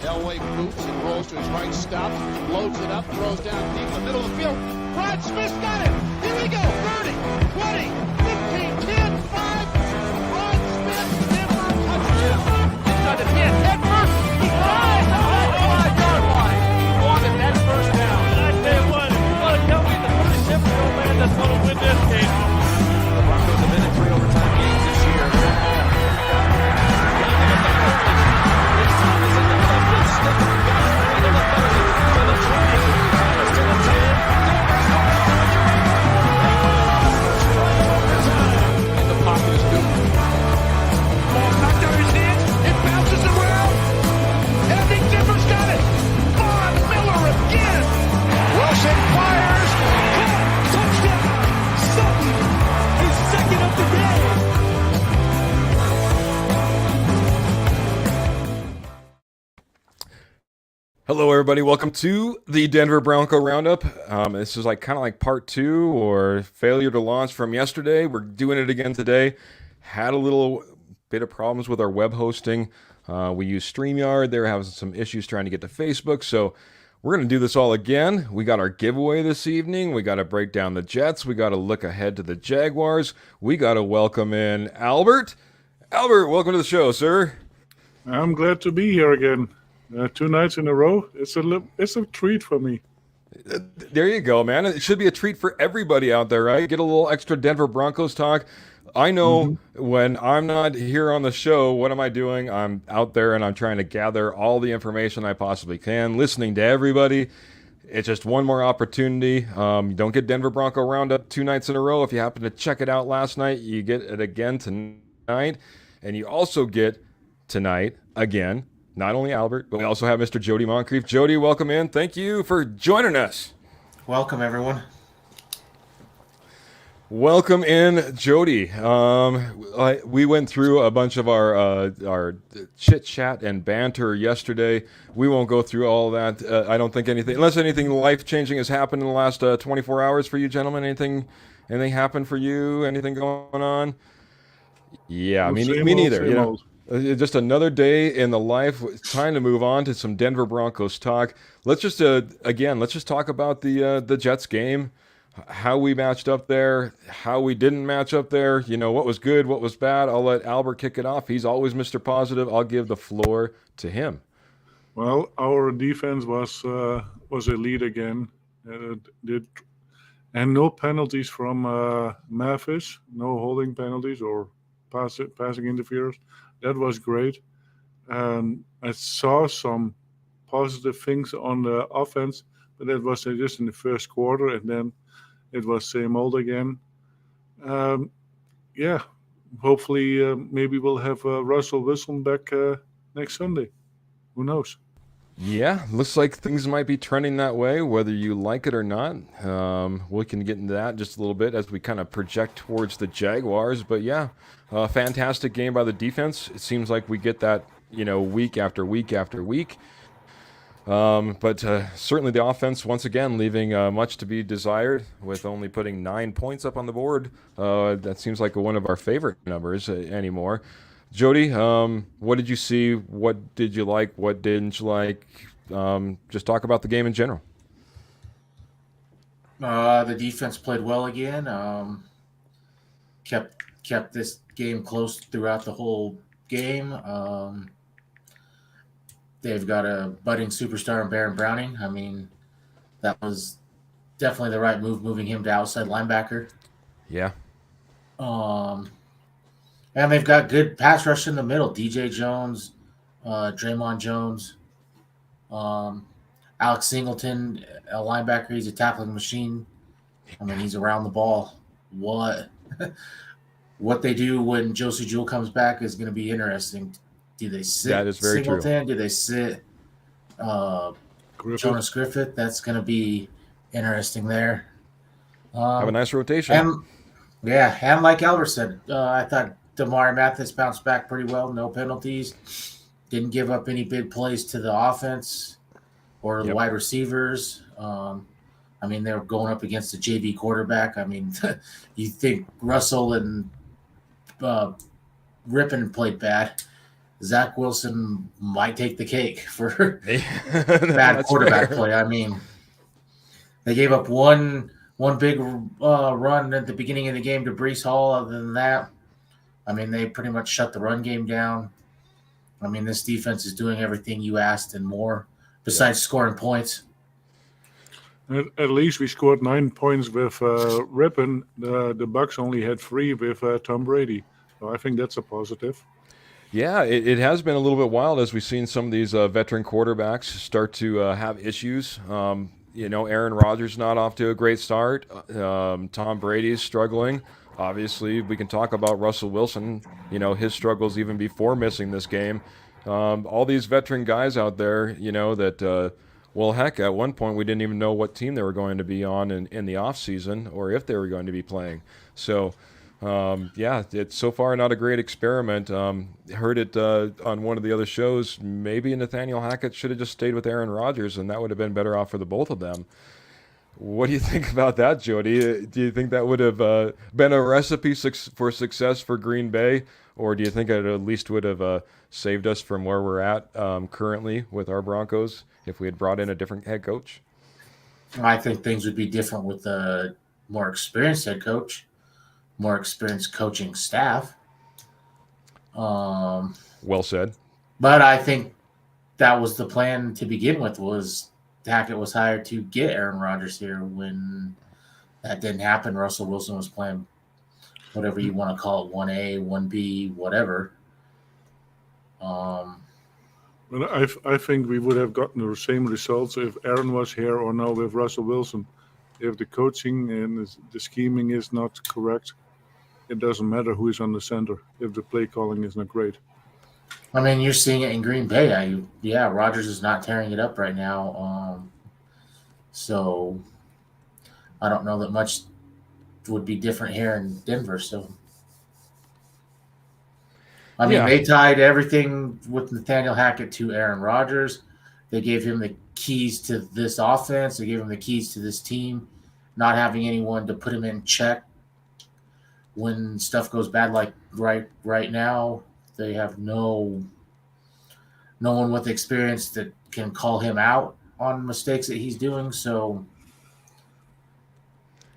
Elway boots and rolls to his right, stops, loads it up, throws down deep in the middle of the field. Brad Smith's got it. Here we go. 30, 20, 15, 10, 5. Brad Smith, Denver, touchdown. Inside the 10, head first. He flies out the 5-yard line. On the net first down. And I tell you what, if you want to tell me the 37-year-old man that's going to win this game. The Broncos have been in 3 overtime games this year. This time is in the left stick. Into the 30, to the 20, to the 10. And the pocket is good. Ball knocked out of his hands. It bounces around. And I think Denver's got it. Von Miller again. Wilson fires. Touchdown. Sutton. His second of the day. Hello, everybody. Welcome to the Denver Bronco Roundup. This is kind of part 2 or failure to launch from yesterday. We're doing it again today. Had a little bit of problems with our web hosting. We use StreamYard. They're having some issues trying to get to Facebook. So we're going to do this all again. We got our giveaway this evening. We got to break down the Jets. We got to look ahead to the Jaguars. We got to welcome in Albert. Albert, welcome to the show, sir. I'm glad to be here again. 2 nights in a row. It's a treat for me. There you go, man. It should be a treat for everybody out there, right? Get a little extra Denver Broncos talk. I know when I'm not here on the show, what am I doing? I'm out there and I'm trying to gather all the information I possibly can, listening to everybody. It's just one more opportunity. You don't get Denver Bronco Roundup 2 nights in a row. If you happen to check it out last night, you get it again tonight. And you also get tonight, again, not only Albert, but we also have Mr. Jody Moncrief. Jody, welcome in. Thank you for joining us. Welcome, everyone. Welcome in, Jody. We went through a bunch of our chit chat and banter yesterday. We won't go through all of that. I don't think unless anything life changing has happened in the last 24 hours for you, gentlemen. Anything happened for you? Anything going on? Yeah, me neither. You know. Just another day in the life. It's time to move on to some Denver Broncos talk. Let's just talk about the Jets game, how we matched up there, how we didn't match up there. You know, what was good, what was bad. I'll let Albert kick it off. He's always Mr. Positive. I'll give the floor to him. Well, our defense was elite again. And no penalties from Memphis. No holding penalties or passing interference. That was great. I saw some positive things on the offense, but that was just in the first quarter, and then it was same old again. Hopefully maybe we'll have Russell Wilson back next Sunday. Who knows? Yeah, looks like things might be trending that way, whether you like it or not. We can get into that just a little bit as we kind of project towards the Jaguars. But yeah, fantastic game by the defense. It seems like we get that, week after week after week. But certainly the offense, once again, leaving much to be desired with only putting 9 points up on the board. That seems like one of our favorite numbers anymore. Jody, what did you see? What did you like? What didn't you like? Just talk about the game in general. The defense played well again. Kept this game close throughout the whole game. They've got a budding superstar in Baron Browning. I mean, that was definitely the right move, moving him to outside linebacker. Yeah. And they've got good pass rush in the middle. DJ Jones, Draymond Jones, Alex Singleton, a linebacker. He's a tackling machine. I mean, he's around the ball. What they do when Josie Jewell comes back is going to be interesting. Do they sit that is very Singleton? true. Do they sit Jonas Griffith? That's going to be interesting there. Have a nice rotation. And like Albert said, I thought Damari Mathis bounced back pretty well. No penalties. Didn't give up any big plays to the offense or the wide receivers. I mean, they're going up against a JV quarterback. I mean, you think Russell and Rippon played bad. Zach Wilson might take the cake for bad That's quarterback fair. play. I mean, they gave up one big run at the beginning of the game to Brees Hall. Other than that, I mean, they pretty much shut the run game down. I mean, this defense is doing everything you asked and more, besides scoring points. At least we scored 9 points with Rippon. The Bucks only had 3 with Tom Brady. So I think that's a positive. Yeah, it has been a little bit wild as we've seen some of these veteran quarterbacks start to have issues. Aaron Rodgers not off to a great start. Tom Brady's struggling. Obviously, we can talk about Russell Wilson, his struggles even before missing this game. All these veteran guys out there, that, well, heck, at one point we didn't even know what team they were going to be on in the offseason or if they were going to be playing. So, it's so far not a great experiment. Heard it on one of the other shows. Maybe Nathaniel Hackett should have just stayed with Aaron Rodgers, and that would have been better off for the both of them. What do you think about that, Jody? Do you think that would have been a recipe for success for Green Bay, or do you think it at least would have saved us from where we're at currently with our Broncos if we had brought in a different head coach? I think things would be different with a more experienced head coach, more experienced coaching staff. Well said. But I think that was the plan to begin with. Was Hackett was hired to get Aaron Rodgers here. When that didn't happen, Russell Wilson was playing whatever you want to call it, 1A, 1B, whatever. But I think we would have gotten the same results if Aaron was here or now with Russell Wilson. If the coaching and the scheming is not correct, it doesn't matter who is on the center if the play calling is not great. I mean, you're seeing it in Green Bay. Rodgers is not tearing it up right now. So I don't know that much would be different here in Denver. So I mean, they tied everything with Nathaniel Hackett to Aaron Rodgers. They gave him the keys to this offense. They gave him the keys to this team. Not having anyone to put him in check when stuff goes bad, like right now, they have no one with experience that can call him out on mistakes that he's doing. So,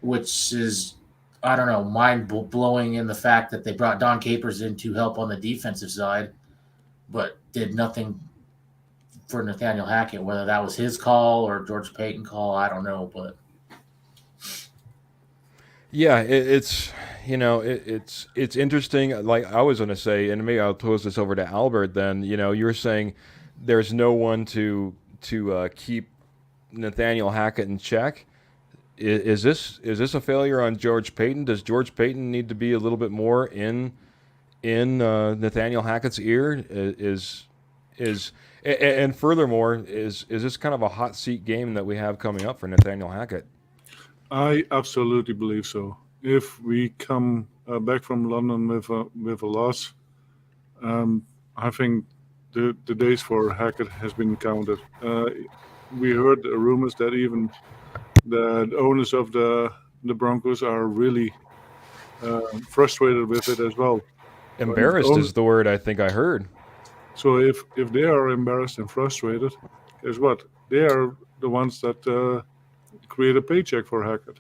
which is, I don't know, mind blowing in the fact that they brought Don Capers in to help on the defensive side, but did nothing for Nathaniel Hackett. Whether that was his call or George Payton call, I don't know, but. Yeah, it's interesting. Like I was going to say, and maybe I'll pose this over to Albert. Then you were saying there's no one to keep Nathaniel Hackett in check. Is this a failure on George Payton? Does George Payton need to be a little bit more in Nathaniel Hackett's ear? And furthermore, is this kind of a hot seat game that we have coming up for Nathaniel Hackett? I absolutely believe so. If we come back from London with a loss, I think the days for Hackett has been counted. We heard rumors that even the owners of the Broncos are really frustrated with it as well. Embarrassed is the word I think I heard. So if they are embarrassed and frustrated, guess what? They are the ones that create a paycheck for Hackett,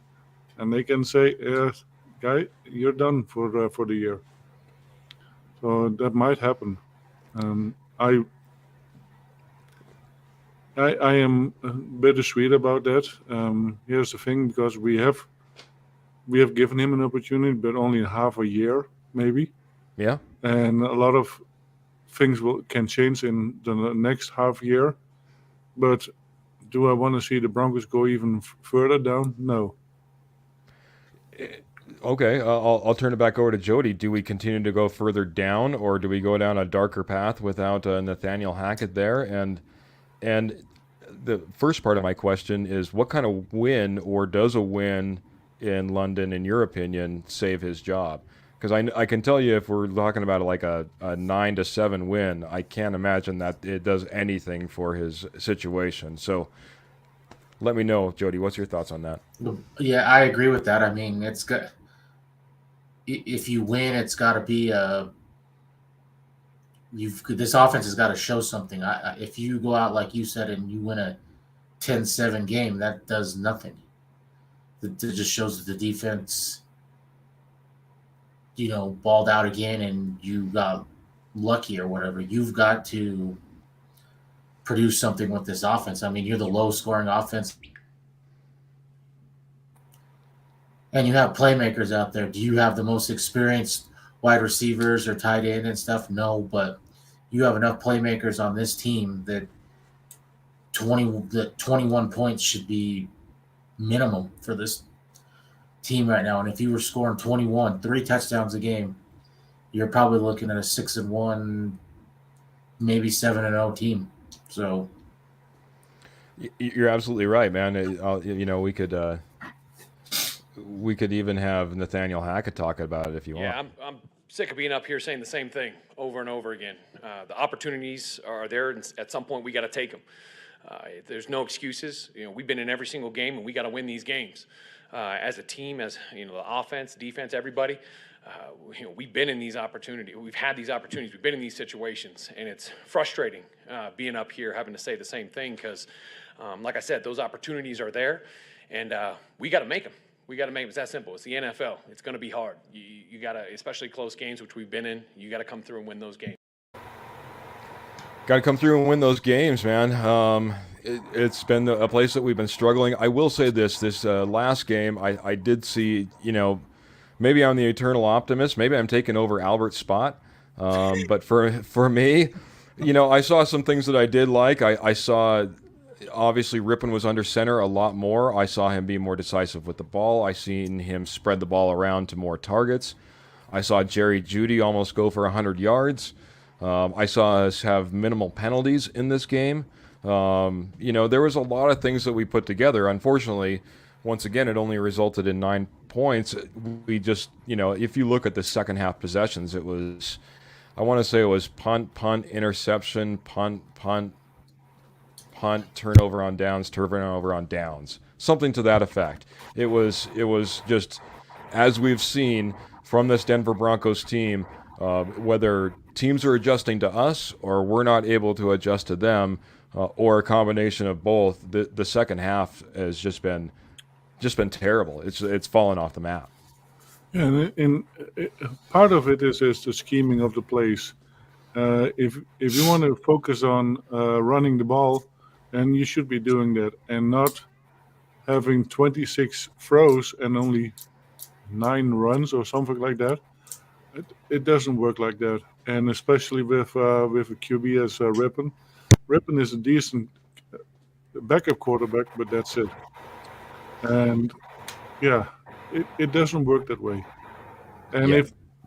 and they can say, "Guy, you're done for the year." So that might happen. I am bittersweet about that. Here's the thing, because we have given him an opportunity, but only half a year, maybe. Yeah. And a lot of things can change in the next half year. But do I want to see the Broncos go even further down? No. Okay, I'll turn it back over to Jody. Do we continue to go further down, or do we go down a darker path without Nathaniel Hackett there? And the first part of my question is, what kind of win, or does a win in London, in your opinion, save his job? Because I can tell you, if we're talking about like a 9-7 win, I can't imagine that it does anything for his situation. So let me know, Jody, what's your thoughts on that? Yeah, I agree with that. I mean, if you win, it's got to be a this offense has got to show something. If you go out like you said and you win a 10-7 game, that does nothing. It just shows that the defense, balled out again and you got lucky or whatever. You've got to produce something with this offense. I mean, you're the low scoring offense and you have playmakers out there. Do you have the most experienced wide receivers or tight end and stuff? No, but you have enough playmakers on this team that 21 points should be minimum for this team right now. And if you were scoring 21, 3 touchdowns a game, you're probably looking at a 6-1, maybe 7-0 team. So you're absolutely right, man. We could even have Nathaniel Hackett talk about it if you want. Yeah, I'm sick of being up here saying the same thing over and over again. The opportunities are there, and at some point we got to take them. There's no excuses. We've been in every single game, and we got to win these games. As a team, as the offense, defense, everybody, we've been in these opportunities. We've had these opportunities. We've been in these situations, and it's frustrating being up here having to say the same thing because, like I said, those opportunities are there, and we got to make them. We got to make them. It's that simple. It's the NFL. It's going to be hard. You got to, especially close games, which we've been in. You got to come through and win those games. Got to come through and win those games, man. It's been a place that we've been struggling. I will say this last game, I did see, maybe I'm the eternal optimist. Maybe I'm taking over Albert's spot. But for me, I saw some things that I did like. I saw, obviously, Rippon was under center a lot more. I saw him be more decisive with the ball. I seen him spread the ball around to more targets. I saw Jerry Jeudy almost go for 100 yards. I saw us have minimal penalties in this game. There was a lot of things that we put together. Unfortunately, once again, it only resulted in 9 points. We just, if you look at the second half possessions, it was, I want to say it was punt, interception, punt, turnover on downs, something to that effect. It was just, as we've seen from this Denver Broncos team, whether teams are adjusting to us or we're not able to adjust to them, or a combination of both, the second half has just been terrible. It's fallen off the map. Yeah, and part of it is the scheming of the plays. If you want to focus on running the ball, then you should be doing that and not having 26 throws and only 9 runs or something like that. It doesn't work like that, and especially with a QB as Rippon. Rippon is a decent backup quarterback, but that's it. And yeah, it doesn't work that way. And Yeah.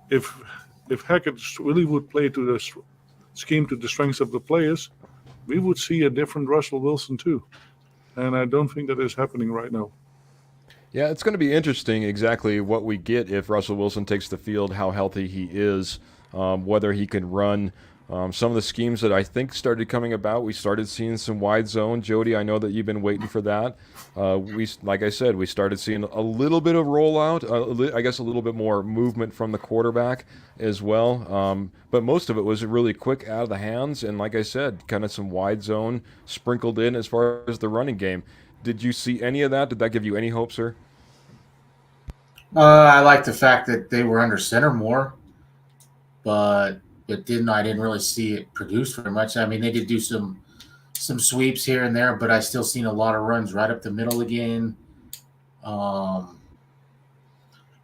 if Hackett really would play to the scheme to the strengths of the players, we would see a different Russell Wilson too. And I don't think that is happening right now. Yeah, it's going to be interesting exactly what we get if Russell Wilson takes the field, how healthy he is, whether he can run. Some of the schemes that I think started coming about, we started seeing some wide zone. Jody, I know that you've been waiting for that. Like I said, we started seeing a little bit of rollout, I guess a little bit more movement from the quarterback as well. But most of it was really quick out of the hands. And like I said, kind of some wide zone sprinkled in as far as the running game. Did you see any of that? Did that give you any hope, sir? I like the fact that they were under center more, but I didn't really see it produce very much. I mean, they did do some sweeps here and there, but I still seen a lot of runs right up the middle again.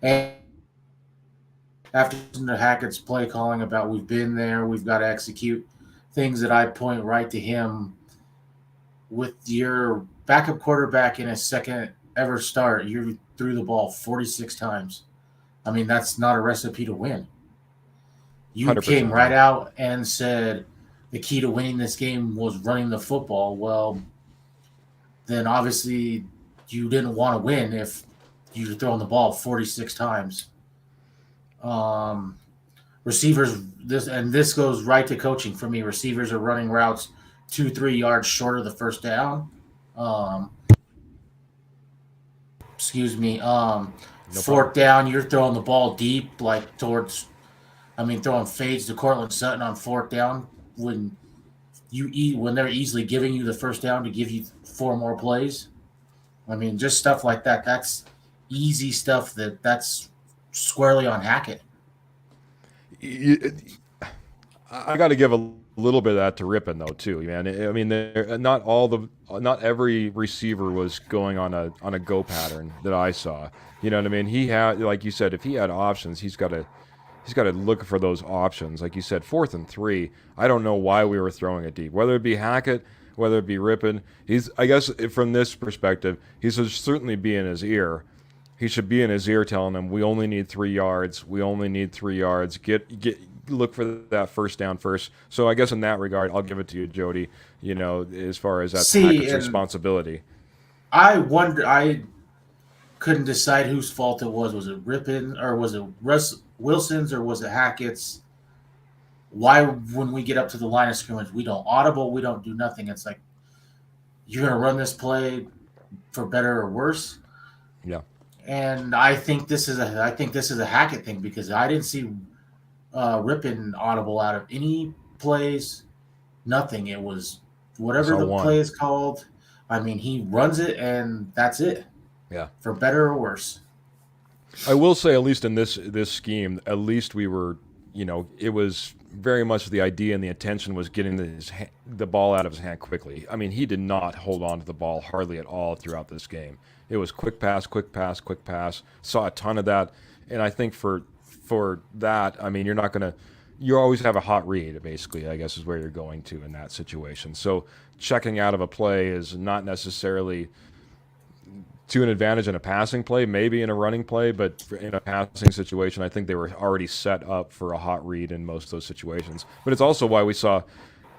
And after Hackett's play calling about we've been there, we've got to execute things that I point right to him. With your backup quarterback in his second ever start, you threw the ball 46 times. I mean, that's not a recipe to win. You 100%. came right out and said the key to winning this game was running the football. Well, then obviously you didn't want to win if you're throwing the ball 46 times. Receivers, this goes right to coaching for me. Receivers are running routes 2-3 yards short of the first down. Fourth down, you're throwing the ball deep, like towards. I mean, throwing fades to Cortland Sutton on 4th down when when they're easily giving you the first down to give you 4 more plays. I mean, just stuff like that. That's easy stuff that's squarely on Hackett. I got to give a little bit of that to Rippon though too, man. I mean, not every receiver was going on a go pattern that I saw. You know what I mean? He had, like you said, if he had options, he's got to look for those options. Like you said, 4th and 3. I don't know why we were throwing it deep. Whether it be Hackett, whether it be Rippon, I guess from this perspective, he should certainly be in his ear. He should be in his ear telling him, we only need 3 yards. We only need 3 yards. Look for that first down first. So I guess in that regard, I'll give it to you, Jody. You know, as far as that's Hackett's responsibility. I couldn't decide whose fault it was. Was it Rippon or was it Russ Wilson's or was it Hackett's? Why, when we get up to the line of scrimmage, we don't audible, we don't do nothing? It's like, you're going to run this play for better or worse. Yeah. And I think this is a Hackett thing because I didn't see Rippon audible out of any plays. Nothing. It was whatever the play is called. I mean, he runs it and that's it. Yeah. For better or worse. I will say, at least in this scheme, at least we were, you know, it was very much the idea and the intention was getting the ball out of his hand quickly. I mean, he did not hold on to the ball hardly at all throughout this game. It was quick pass, quick pass, quick pass. Saw a ton of that. And I think for that, I mean, you always have a hot read, basically, I guess is where you're going to in that situation. So checking out of a play is not necessarily to an advantage in a passing play, maybe in a running play, but in a passing situation, I think they were already set up for a hot read in most of those situations. But it's also why we saw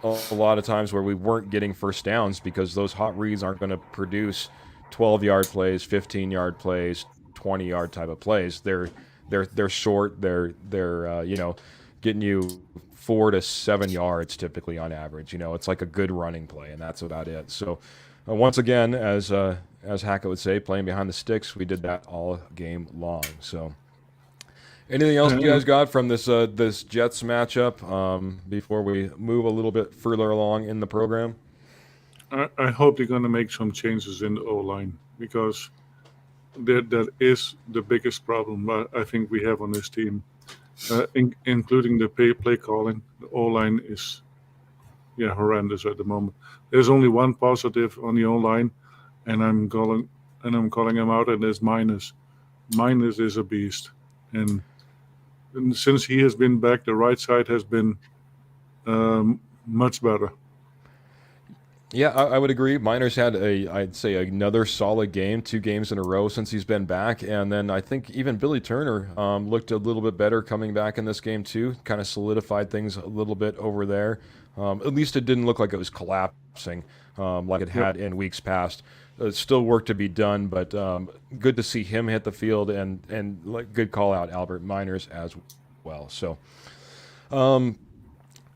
a lot of times where we weren't getting first downs because those hot reads aren't going to produce 12-yard plays, 15-yard plays, 20-yard type of plays. They're short. They're you know, getting you 4 to 7 yards typically on average. You know, it's like a good running play, and that's about it. So once again, as Hackett would say, playing behind the sticks, we did that all game long. So anything else you guys got from this Jets matchup before we move a little bit further along in the program? I hope they're going to make some changes in the O-line because that is the biggest problem I think we have on this team, including the play calling. The O-line is horrendous at the moment. There's only one positive on the O-line, and I'm calling him out, and there's Minus. Minus is a beast, and since he has been back, the right side has been much better. Yeah, I would agree. Miner's had I'd say another solid game, 2 games in a row since he's been back. And then I think even Billy Turner looked a little bit better coming back in this game too, kind of solidified things a little bit over there. At least it didn't look like it was collapsing like it had in weeks past. Still work to be done, but good to see him hit the field and like, good call out, Albert Miners as well. So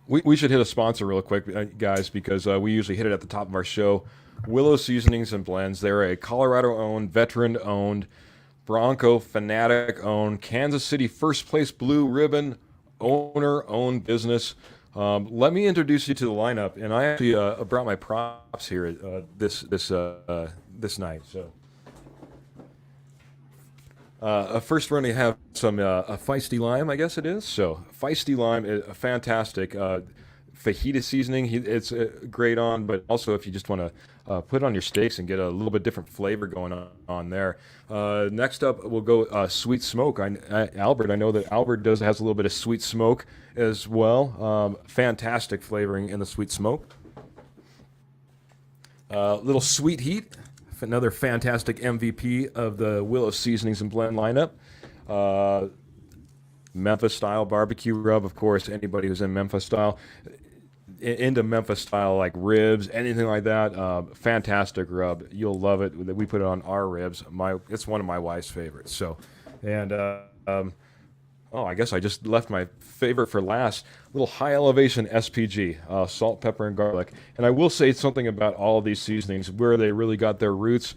we should hit a sponsor real quick, guys, because we usually hit it at the top of our show. Willow Seasonings and Blends. They're a Colorado-owned, veteran-owned, Bronco fanatic-owned, Kansas City first-place blue ribbon owner-owned business. Let me introduce you to the lineup, and I actually brought my props here this night. So, first we're going to have some a Feisty Lime, I guess it is. So, Feisty Lime is a fantastic fajita seasoning. It's great on, but also if you just want to put it on your steaks and get a little bit different flavor going on there. Next up, we'll go sweet smoke. Albert, I know that Albert has a little bit of sweet smoke as well. Fantastic flavoring in the sweet smoke. Little sweet heat, another fantastic MVP of the Willow Seasonings and Blend lineup. Memphis style barbecue rub, of course. Anybody who's in Memphis style, into Memphis style like ribs, anything like that, fantastic rub. You'll love it. We put it on our ribs. It's one of my wife's favorites. So, and I guess I just left my favorite for last. Little high elevation SPG, salt, pepper, and garlic. And I will say something about all of these seasonings where they really got their roots.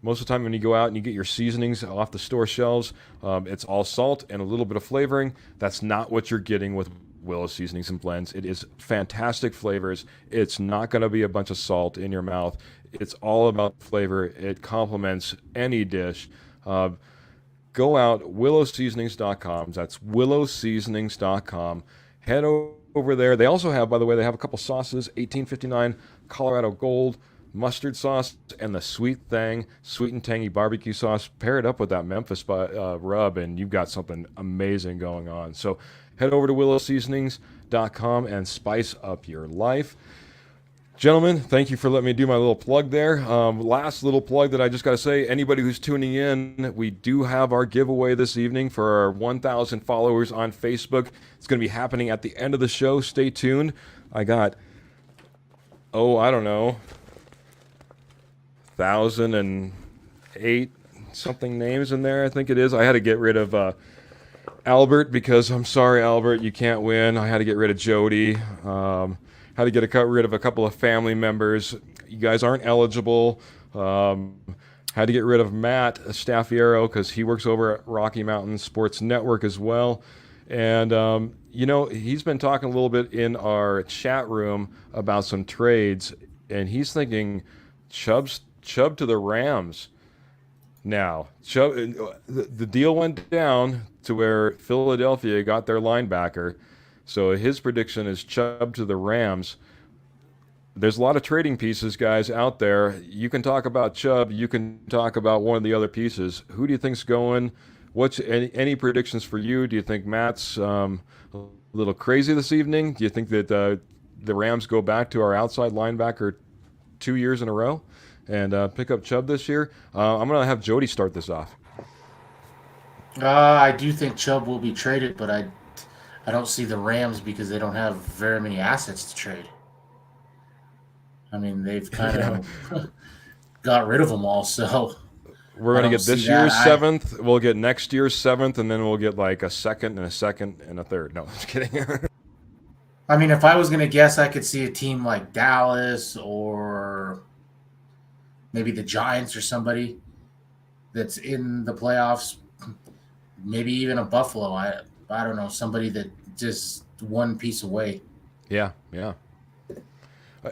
Most of the time when you go out and you get your seasonings off the store shelves, it's all salt and a little bit of flavoring. That's not what you're getting with Willow Seasonings and Blends. It is fantastic flavors. It's not going to be a bunch of salt in your mouth. It's all about flavor. It complements any dish. Go out, willowseasonings.com. That's willowseasonings.com. Head over there. They also have, by the way, they have a couple sauces, 1859 Colorado Gold, mustard sauce, and the Sweet Thang, sweet and tangy barbecue sauce. Pair it up with that Memphis rub, and you've got something amazing going on. So head over to willowseasonings.com and spice up your life. Gentlemen, thank you for letting me do my little plug there. Last little plug that I just got to say, anybody who's tuning in, we do have our giveaway this evening for our 1,000 followers on Facebook. It's going to be happening at the end of the show. Stay tuned. I got, I don't know, 1,008 something names in there, I think it is. I had to get rid of Albert because I'm sorry, Albert, you can't win. I had to get rid of Jody. Had to get rid of a couple of family members. You guys aren't eligible. Had to get rid of Matt Staffiero because he works over at Rocky Mountain Sports Network as well. And, he's been talking a little bit in our chat room about some trades, and he's thinking Chubb to the Rams. Now, Chubb, the deal went down to where Philadelphia got their linebacker. So his prediction is Chubb to the Rams. There's a lot of trading pieces, guys, out there. You can talk about Chubb. You can talk about one of the other pieces. Who do you think's going? What's any predictions for you? Do you think Matt's a little crazy this evening? Do you think that the Rams go back to our outside linebacker 2 years in a row and pick up Chubb this year? I'm going to have Jody start this off. I do think Chubb will be traded, but I don't see the Rams because they don't have very many assets to trade. I mean, they've kind of got rid of them all, so we're going to get this year's seventh, we'll get next year's seventh, and then we'll get like a second and a third. No, I'm just kidding. I mean, if I was going to guess, I could see a team like Dallas or maybe the Giants or somebody that's in the playoffs, maybe even a Buffalo. I don't know, somebody that just one piece away. Yeah.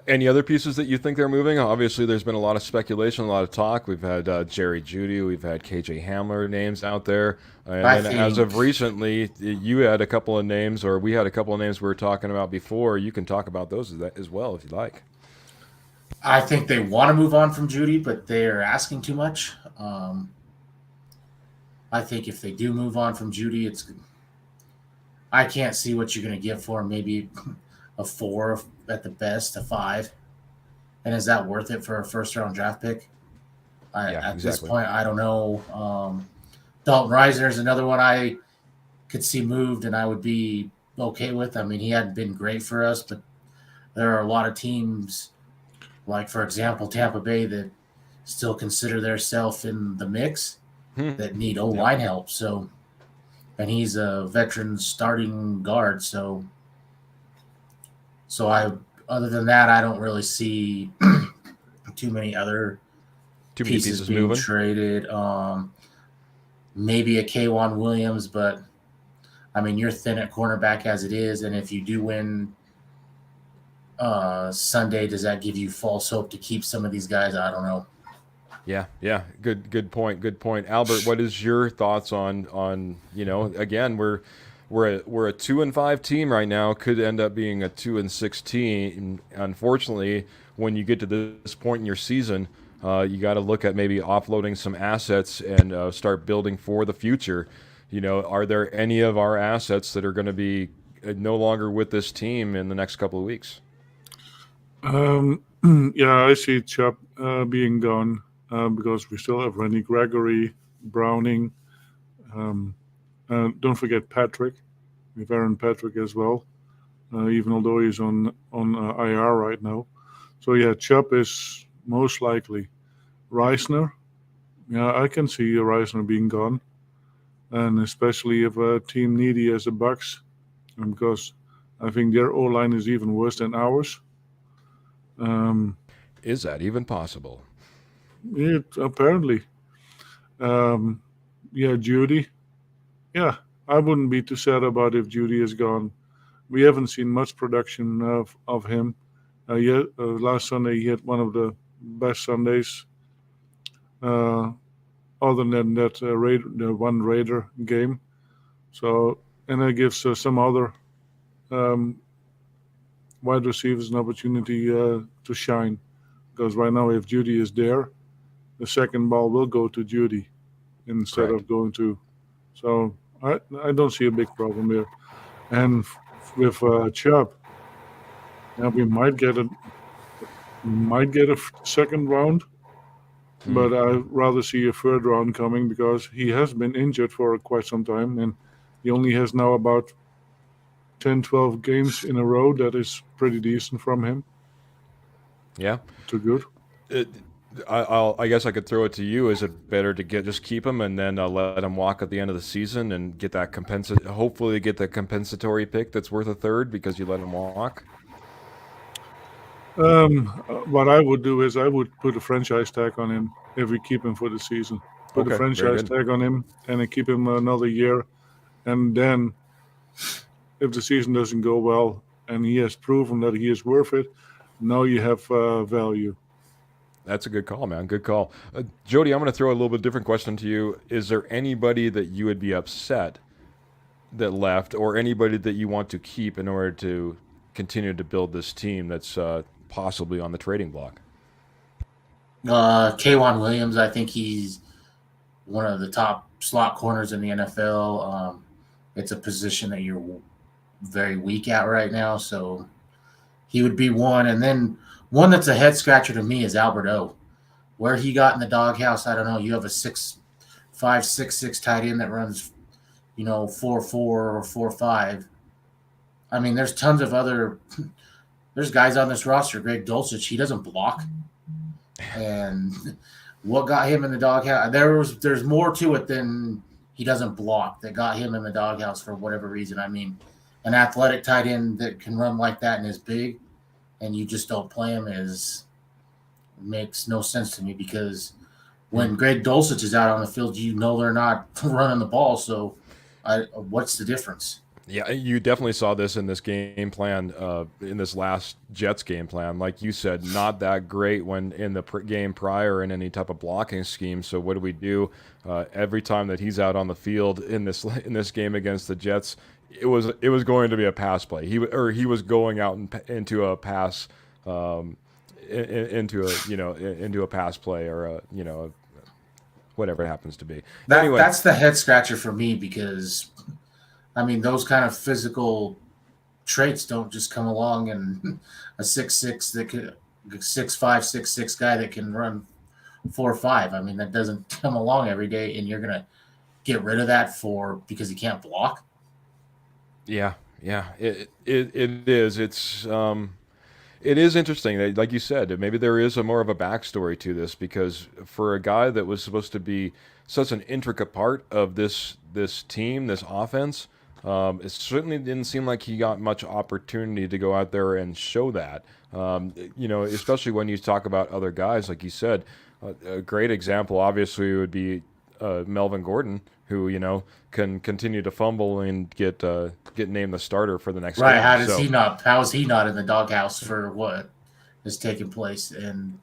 Any other pieces that you think they're moving? Obviously, there's been a lot of speculation, a lot of talk. We've had Jerry Jeudy, we've had KJ Hamler names out there. And then as of recently, you had a couple of names, or we had a couple of names we were talking about before. You can talk about those as well if you like. I think they want to move on from Jeudy, but they're asking too much. I think if they do move on from Jeudy, I can't see what you're going to get for him. Maybe a 4 at the best, a 5. And is that worth it for a first-round draft pick? At this point, I don't know. Dalton Reisner is another one I could see moved, and I would be okay with. I mean, he hadn't been great for us, but there are a lot of teams, like, for example, Tampa Bay, that still consider themselves in the mix that need O-line help. So, and he's a veteran starting guard. So other than that, I don't really see too many other pieces being moving. Traded. Maybe a K'Wan Williams, but I mean, you're thin at cornerback as it is. And if you do win Sunday, does that give you false hope to keep some of these guys? I don't know. Yeah. Good point. Albert, what is your thoughts on again, we're a 2-5 team right now, could end up being a 2-6 team. Unfortunately, when you get to this point in your season, you got to look at maybe offloading some assets and start building for the future. Are there any of our assets that are going to be no longer with this team in the next couple of weeks? I see Chubb being gone because we still have Randy Gregory, Browning. Don't forget Patrick. We have Aaron Patrick as well, even although he's on IR right now. So, Chubb is most likely. Reisner, I can see Reisner being gone. And especially if a team needy as the Bucks, because I think their O-line is even worse than ours. Is that even possible? apparently. Um, yeah, Judy. Yeah, I wouldn't be too sad about if Judy is gone. We haven't seen much production of him. Yet last Sunday he had one of the best Sundays. Uh, other than that, the one Raider game. So, and that gives some other um, wide receivers an opportunity to shine. Because right now, if Judy is there, the second ball will go to Judy instead Correct. of going to. So I don't see a big problem there. And with Chubb, yeah, we might get a second round, Hmm. but I'd rather see a third round coming because he has been injured for quite some time, and he only has now about 10, 12 games in a row. That is pretty decent from him. Yeah. Too good. It, I guess I could throw it to you. Is it better to just keep him and then let him walk at the end of the season and get that hopefully get the compensatory pick that's worth a third because you let him walk? What I would do is I would put a franchise tag on him if we keep him for the season. Put a Okay, very franchise good. tag on him and then keep him another year. And then if the season doesn't go well and he has proven that he is worth it, now you have value. That's a good call, man. Good call. Jody, I'm going to throw a little bit different question to you. Is there anybody that you would be upset that left, or anybody that you want to keep in order to continue to build this team that's possibly on the trading block? Kwan Williams, I think he's one of the top slot corners in the NFL. It's a position that you're very weak at right now, so he would be one. And then one that's a head scratcher to me is Albert O. Where he got in the doghouse, I don't know. You have a 6'5", 6'6" tight end that runs, 4.4 or 4.5. I mean, there's tons of other. There's guys on this roster. Greg Dulcich, he doesn't block, and what got him in the doghouse? There's more to it than he doesn't block that got him in the doghouse for whatever reason. I mean, an athletic tight end that can run like that and is big, and you just don't play him makes no sense to me because when Greg Dulcich is out on the field, they're not running the ball. So, what's the difference? Yeah, you definitely saw this in this game plan, in this last Jets game plan. Like you said, not that great when in the game prior in any type of blocking scheme. So what do we do? Every time that he's out on the field in this game against the Jets, it was going to be a pass play. He was going out into a pass, into a pass play or whatever it happens to be. Anyway, That's the head scratcher for me because I mean those kind of physical traits don't just come along and a 6'6" that could 6'5", 6'6" guy that can run 4.5. I mean that doesn't come along every day, and you're gonna get rid of that because he can't block. yeah, yeah, it is. It is interesting that, like you said, maybe there is a more of a backstory to this because for a guy that was supposed to be such an intricate part of this team, this offense, it certainly didn't seem like he got much opportunity to go out there and show that. Especially when you talk about other guys, like you said, a great example obviously would be Melvin Gordon, who can continue to fumble and get named the starter for the next Right? game. How does So he not? How is he not in the doghouse for what is taking place? And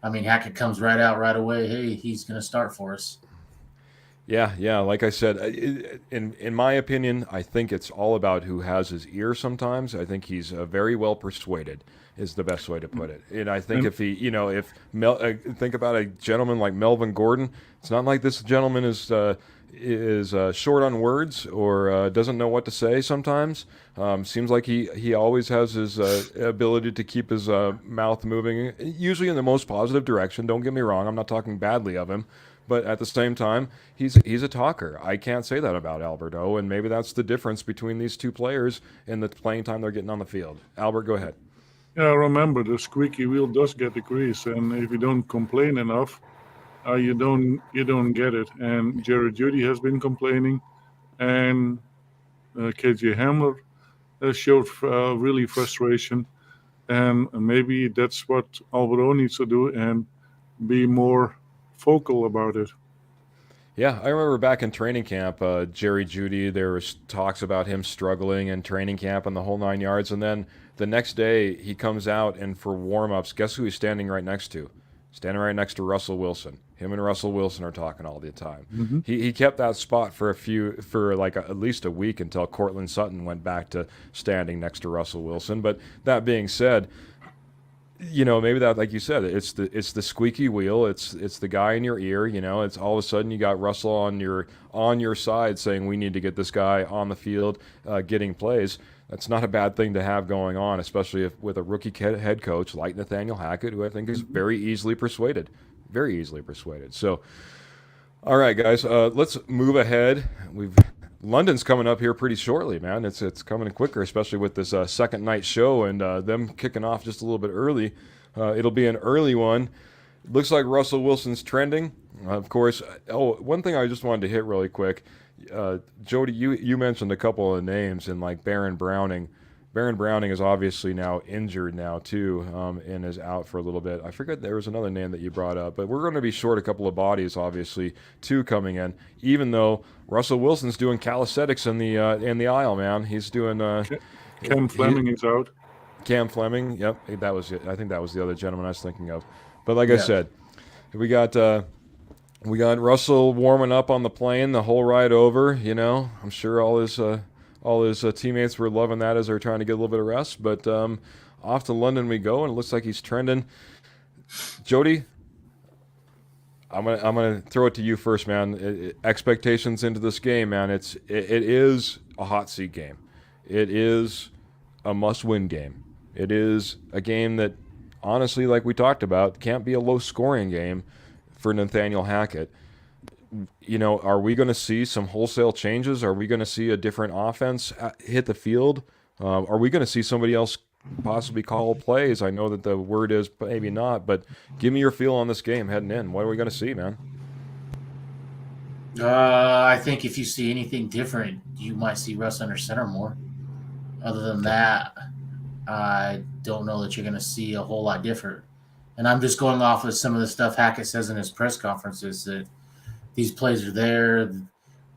I mean, Hackett comes right out right away. Hey, he's going to start for us. yeah, yeah. Like I said, in my opinion, I think it's all about who has his ear. Sometimes I think he's very well persuaded, is the best way to put it. And I think And if he, if think about a gentleman like Melvin Gordon, it's not like this gentleman is short on words or doesn't know what to say. Sometimes seems like he always has his ability to keep his mouth moving, usually in the most positive direction. Don't get me wrong; I'm not talking badly of him. But at the same time, he's a talker. I can't say that about Alberto, and maybe that's the difference between these two players in the playing time they're getting on the field. Albert, go ahead. yeah, remember the squeaky wheel does get the grease, and if you don't complain enough, you don't get it. And Jared Judy has been complaining, and KJ Hamler showed really frustration, and maybe that's what Alvaro needs to do. And be more vocal about it. Yeah, I remember back in training camp, Jerry Jeudy, there was talks about him struggling in training camp and the whole 9 yards. And then the next day he comes out and for warm-ups, guess who he's standing right next to? Standing right next to Russell Wilson. Him and Russell Wilson are talking all the time. Mm-hmm. He kept that spot for at least a week until Cortland Sutton went back to standing next to Russell Wilson. But that being said, maybe that, like you said, it's the squeaky wheel. It's the guy in your ear. It's all of a sudden you got Russell on your side saying we need to get this guy on the field, getting plays. That's not a bad thing to have going on, especially with a rookie head coach like Nathaniel Hackett, who I think is very easily persuaded. So, all right, guys, let's move ahead. London's coming up here pretty shortly, man. It's coming quicker, especially with this second night show and them kicking off just a little bit early. It'll be an early one. Looks like Russell Wilson's trending. Of course. One thing I just wanted to hit really quick. Jody, you mentioned a couple of names and like Baron Browning. Baron Browning is obviously now injured now too, and is out for a little bit. I forget there was another name that you brought up, but we're going to be short a couple of bodies, obviously, too, coming in. Even though Russell Wilson's doing calisthenics in the aisle, man, he's doing. Cam Fleming is out. Cam Fleming, yep, that was it. I think that was the other gentleman I was thinking of. But like I said, we got Russell warming up on the plane the whole ride over. I'm sure all his teammates were loving that as they're trying to get a little bit of rest. But off to London we go, and it looks like he's trending. Jody, I'm gonna throw it to you first, man. Expectations into this game, man. It is a hot seat game. It is a must-win game. It is a game that, honestly, like we talked about, can't be a low-scoring game for Nathaniel Hackett. Are we going to see some wholesale changes? Are we going to see a different offense hit the field? Are we going to see somebody else possibly call plays? I know that the word is maybe not, but give me your feel on this game heading in. What are we going to see, man? I think if you see anything different, you might see Russ under center more. Other than that, I don't know that you're going to see a whole lot different. And I'm just going off of some of the stuff Hackett says in his press conferences that these plays are there.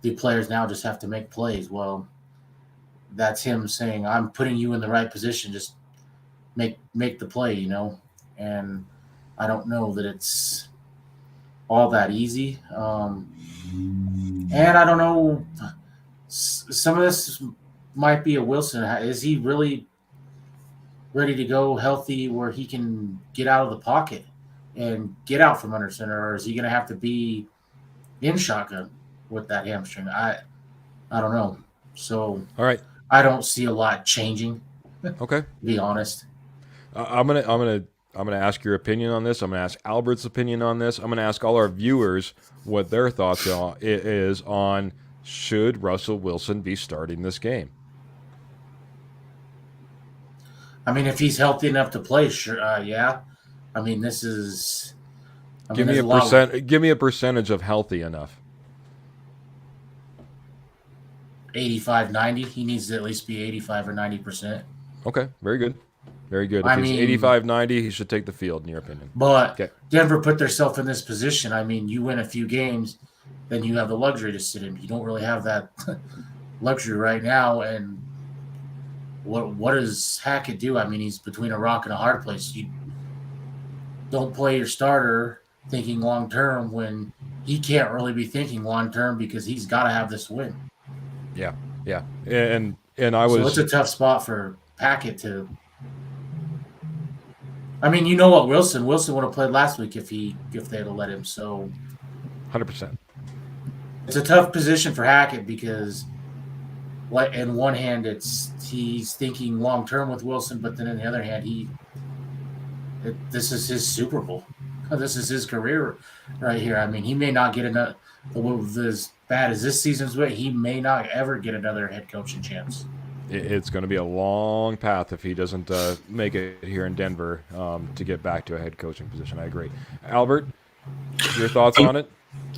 The players now just have to make plays. Well, that's him saying, I'm putting you in the right position. Just make the play, And I don't know that it's all that easy. And I don't know. Some of this might be a Wilson. Is he really ready to go healthy where he can get out of the pocket and get out from under center? Or is he going to have to be in shotgun with that hamstring? I don't know. So all right, I don't see a lot changing. Okay, to be honest. I'm gonna ask your opinion on this. I'm gonna ask Albert's opinion on this. I'm gonna ask all our viewers what their thoughts is on should Russell Wilson be starting this game. I mean, if he's healthy enough to play, sure, yeah. I mean, this is. Give me a percent. Give me a percentage of healthy enough. 85, 90. He needs to at least be 85 or 90%. Okay, very good. Very good. If he's 85, 90, he should take the field, in your opinion. But Denver put themselves in this position. I mean, you win a few games, then you have the luxury to sit in. You don't really have that luxury right now. And what does Hackett do? I mean, he's between a rock and a hard place. You don't play your starter thinking long-term when he can't really be thinking long-term because he's got to have this win. Yeah. And I was... So it's a tough spot for Hackett to... I mean, you know what, Wilson would have played last week if they'd have let him. So 100%. It's a tough position for Hackett because in one hand he's thinking long term with Wilson, but then in the other hand this is his Super Bowl. This is his career right here. I mean, he may not get another as bad as this season's way. He may not ever get another head coaching chance. It's going to be a long path if he doesn't make it here in Denver to get back to a head coaching position. I agree. Albert, your thoughts on it?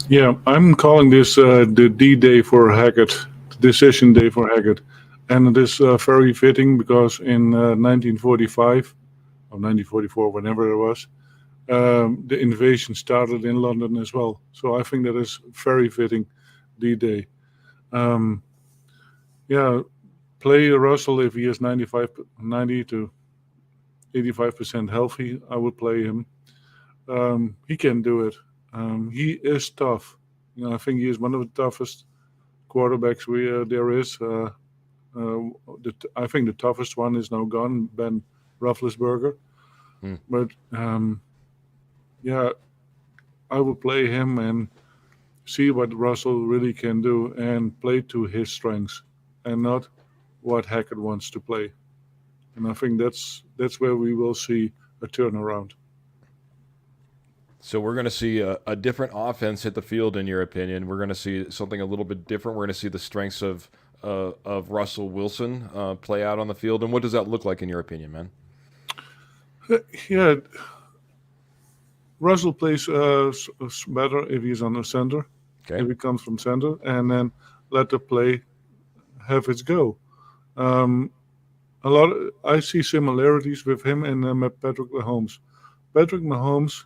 Yeah, I'm calling this the D-Day for Hackett, the decision day for Hackett. And it is very fitting because in 1945 or 1944, whenever it was, the invasion started in London as well. So I think that is very fitting, D-Day. Um, yeah, play Russell if he is 90 to 85% healthy. I would play him. He can do it. He is tough. I think he is one of the toughest quarterbacks there is. I think the toughest one is now gone, Ben Roethlisberger. Hmm. But yeah, I would play him and see what Russell really can do and play to his strengths and not what Hackett wants to play. And I think that's where we will see a turnaround. So we're going to see a different offense hit the field, in your opinion. We're going to see something a little bit different. We're going to see the strengths of Russell Wilson play out on the field. And what does that look like, in your opinion, man? Yeah, Russell plays better if he's on the center, Okay. if he comes from center, and then let the play have its go. Um, I see similarities with him and Patrick Mahomes. Patrick Mahomes,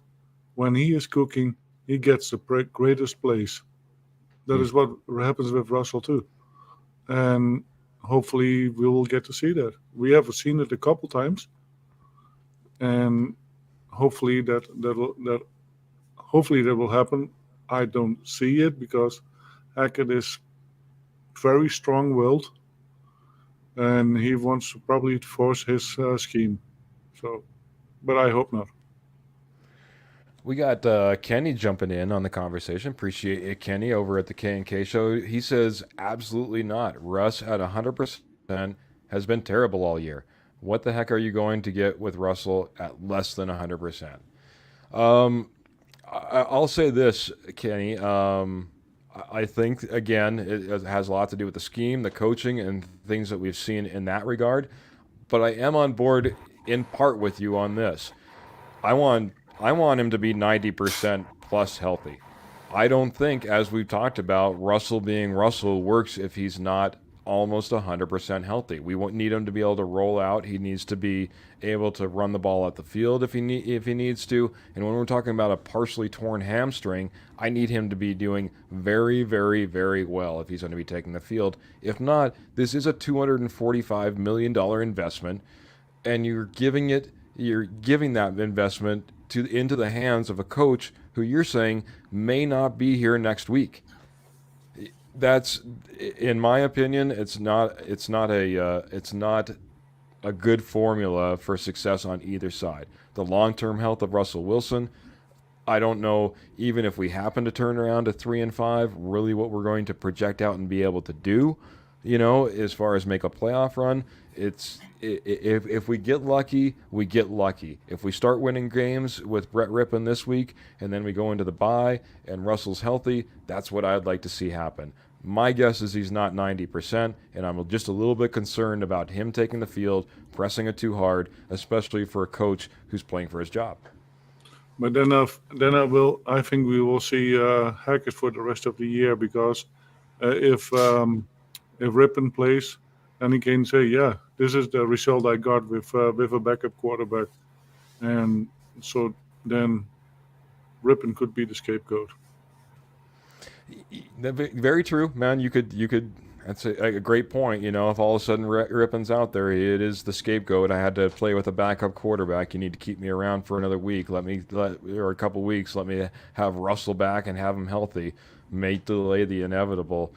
when he is cooking, he gets the greatest plays. That is what happens with Russell too, and hopefully we will get to see that. We have seen it a couple times, and hopefully hopefully that will happen. I don't see it because Hackett is very strong-willed, and he wants to probably force his scheme. So, but I hope not. We got Kenny jumping in on the conversation. Appreciate it, Kenny, over at the K&K show. He says, absolutely not. Russ at 100% has been terrible all year. What the heck are you going to get with Russell at less than 100%? I'll say this, Kenny. I think, again, it has a lot to do with the scheme, the coaching, and things that we've seen in that regard. But I am on board in part with you on this. I want him to be 90% plus healthy. I don't think, as we've talked about, Russell being Russell works if he's not almost 100% healthy. We won't need him to be able to roll out. He needs to be able to run the ball at the field if he needs to. And when we're talking about a partially torn hamstring, I need him to be doing very, very, very well if he's going to be taking the field. If not, this is a $245 million investment, and you're giving that investment into the hands of a coach who you're saying may not be here next week. That's, in my opinion, it's not a good formula for success on either side. The long-term health of Russell Wilson, I don't know, even if we happen to turn around to 3-5, really what we're going to project out and be able to do, as far as make a playoff run. If we get lucky, we get lucky. If we start winning games with Brett Rippon this week, and then we go into the bye and Russell's healthy, that's what I'd like to see happen. My guess is he's not 90%, and I'm just a little bit concerned about him taking the field, pressing it too hard, especially for a coach who's playing for his job. But then I think we will see Hackett for the rest of the year, because if Rippon plays, then he can say, yeah, this is the result I got with a backup quarterback, and so then Rippon could be the scapegoat. Very true, man. You could. That's a great point. If all of a sudden Rippon's out there, it is the scapegoat. I had to play with a backup quarterback. You need to keep me around for another week. Or a couple weeks. Let me have Russell back and have him healthy. May delay the inevitable.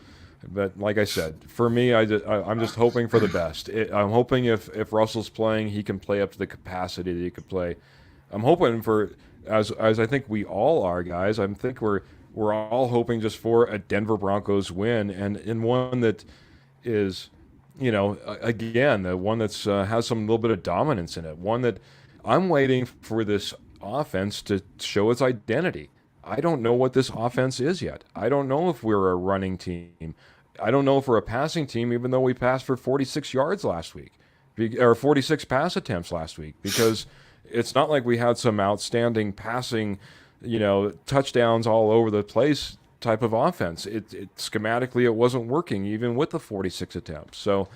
But like I said, for me, I'm just hoping for the best. I'm hoping if Russell's playing, he can play up to the capacity that he could play. I'm hoping for, as I think we all are, guys. I think we're all hoping just for a Denver Broncos win, and in one that is, again, the one that's has some little bit of dominance in it. One that I'm waiting for this offense to show its identity. I don't know what this offense is yet. I don't know if we're a running team. I don't know if we're a passing team, even though we passed for 46 yards last week, or 46 pass attempts last week, because it's not like we had some outstanding passing, touchdowns all over the place type of offense. Schematically, it wasn't working even with the 46 attempts. So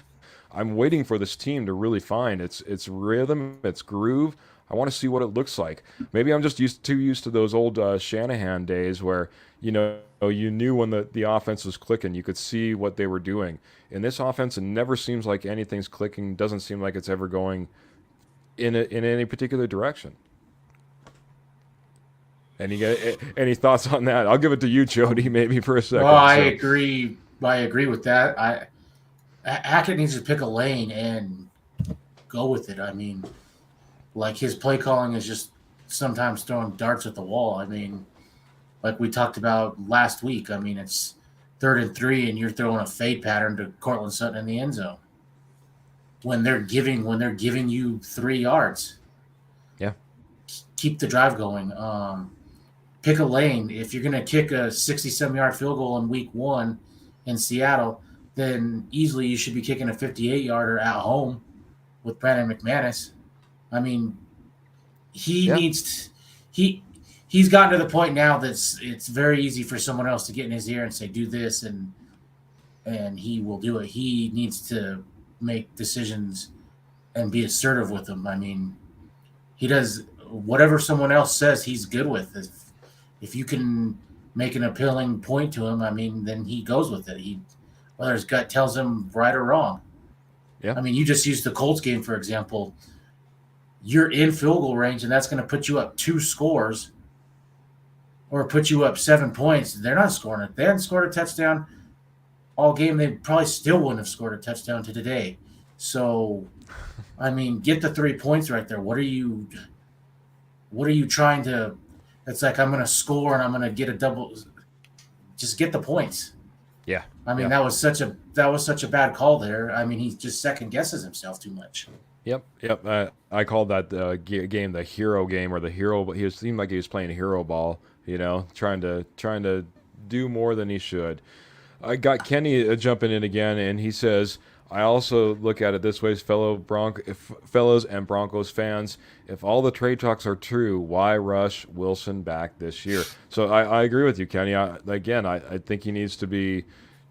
I'm waiting for this team to really find its rhythm, its groove. I want to see what it looks like. Maybe I'm just too used to those old Shanahan days where you knew when the offense was clicking. You could see what they were doing. In this offense, it never seems like anything's clicking. Doesn't seem like it's ever going in any particular direction. Any thoughts on that? I'll give it to you, Jody, maybe for a second. Well, I agree. I agree with that. Hackett needs to pick a lane and go with it. I mean, like his play calling is just sometimes throwing darts at the wall. I mean, like we talked about last week. I mean, it's 3rd and 3, and you're throwing a fade pattern to Cortland Sutton in the end zone when they're giving you 3 yards. Yeah, keep the drive going. Pick a lane. If you're going to kick a 67-yard field goal in week 1 in Seattle, then easily you should be kicking a 58-yarder at home with Brandon McManus. I mean, he's gotten to the point now that it's very easy for someone else to get in his ear and say, do this, and he will do it. He needs to make decisions and be assertive with them. I mean, he does whatever someone else says he's good with. If you can make an appealing point to him, I mean, then he goes with it. Whether his gut tells him right or wrong. Yeah. I mean, you just used the Colts game, for example. You're in field goal range, and that's going to put you up 2 scores or put you up 7 points. They're not scoring it. They hadn't scored a touchdown all game. They probably still wouldn't have scored a touchdown to today. So, I mean, get the 3 points right there. What are you trying to – it's like I'm going to score and I'm going to get a double – just get the points. Yeah. I mean, that was such a bad call there. I mean, he just second guesses himself too much. Yep. I called that game the hero game or the hero. He seemed like he was playing hero ball. Trying to do more than he should. I got Kenny jumping in again, and he says, I also look at it this way, fellows and Broncos fans. If all the trade talks are true, why rush Wilson back this year? So I agree with you, Kenny. I think he needs to be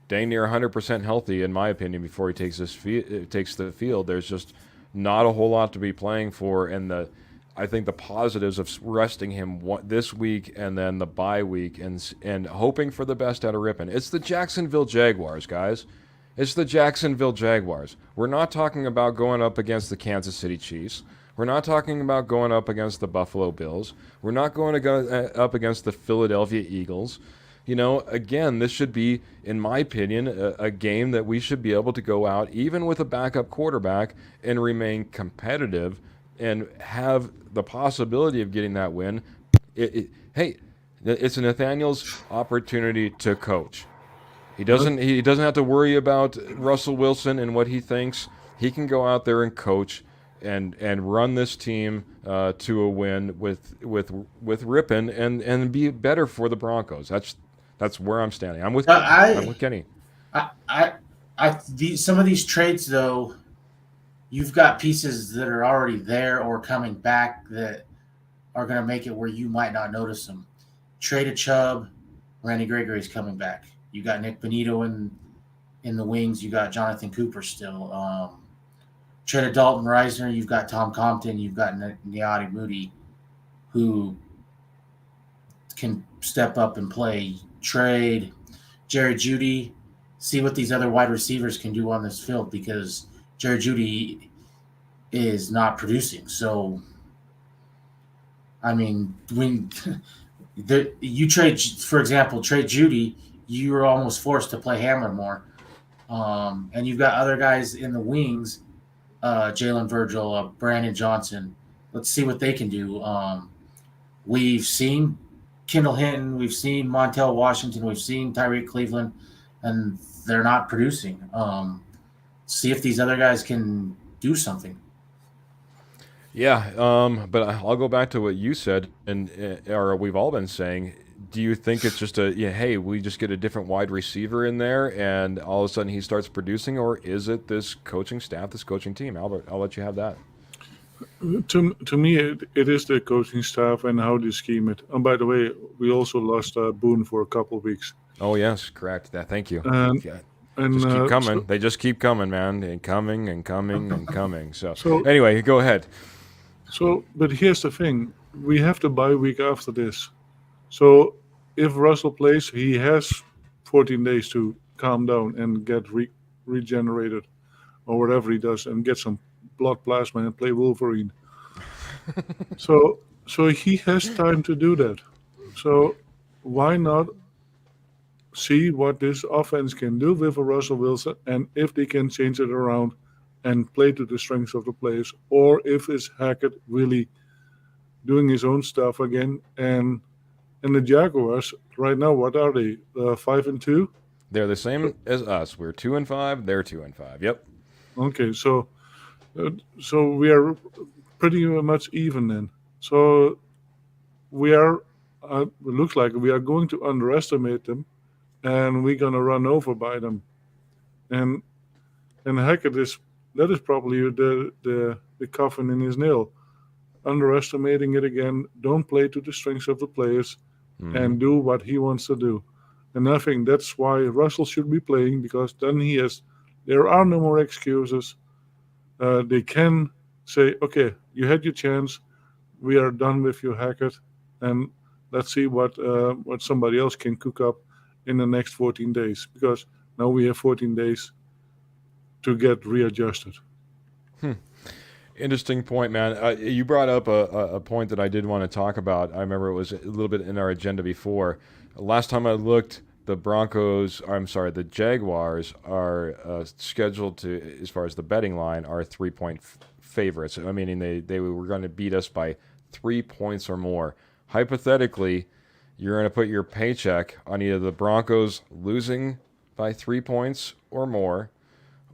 dang near 100% healthy, in my opinion, before he takes the field. There's just not a whole lot to be playing for, and I think the positives of resting him this week and then the bye week and hoping for the best out of Rippon. It's the Jacksonville Jaguars, guys. It's the Jacksonville Jaguars. We're not talking about going up against the Kansas City Chiefs. We're not talking about going up against the Buffalo Bills. We're not going to go up against the Philadelphia Eagles. Again, this should be, in my opinion, a game that we should be able to go out, even with a backup quarterback, and remain competitive and have the possibility of getting that win. Hey, it's Nathaniel's opportunity to coach. He doesn't have to worry about Russell Wilson and what he thinks. He can go out there and coach and run this team to a win with Rippon and be better for the Broncos. That's where I'm standing. I'm with Kenny. Some of these trades, though, you've got pieces that are already there or coming back that are going to make it where you might not notice them. Trade a Chubb, Randy Gregory's coming back. You got Nick Benito in the wings. You got Jonathan Cooper still. Trade a Dalton Reisner. You've got Tom Compton. You've got Niadi Moody, who can step up and play. Trade Jerry Jeudy. See what these other wide receivers can do on this field, because Jerry Jeudy is not producing. So, I mean, when you trade, for example, trade Jeudy, you're almost forced to play Hamler more. And you've got other guys in the wings, Jalen Virgil, Brandon Johnson. Let's see what they can do. We've seen Kendall Hinton, we've seen Montel Washington, we've seen Tyreek Cleveland, and they're not producing. See if these other guys can do something. Yeah, but I'll go back to what you said, or we've all been saying. Do you think it's just hey, we just get a different wide receiver in there, and all of a sudden he starts producing, or is it this coaching staff, this coaching team? Albert, I'll let you have that. To me, it is the coaching staff and how they scheme it. And by the way, we also lost Boone for a couple of weeks. Oh yes, correct. Thank you. And Just keep coming. so, They just keep coming, man, and coming and coming and coming. So, so anyway, go ahead. but here's the thing: we have the bye week after this. So if Russell plays, he has 14 days to calm down and get regenerated or whatever he does, and get some blood plasma and play Wolverine. So he has time to do that. So why not see what this offense can do with a Russell Wilson, and if they can change it around and play to the strengths of the players, or if it's Hackett really doing his own stuff again. And the Jaguars right now, what are they? 5-2. They're the same as us. We're 2-5. They're 2-5. Yep. Okay, so we are pretty much even then. So we are. It looks like we are going to underestimate them, and we're gonna run over by them. And Hackett is probably the coffin in his nail. Underestimating it again. Don't play to the strengths of the players, and do what he wants to do. And I think that's why Russell should be playing, because then there are no more excuses. They can say, okay, you had your chance. We are done with you, Hackett, and let's see what somebody else can cook up in the next 14 days, because now we have 14 days to get readjusted. Interesting point, man. You brought up a point that I did want to talk about. I remember it was a little bit in our agenda before. Last time I looked, the Jaguars are scheduled to, as far as the betting line, are 3-point favorites. I mean, they were going to beat us by 3 points or more. Hypothetically, you're going to put your paycheck on either the Broncos losing by 3 points or more,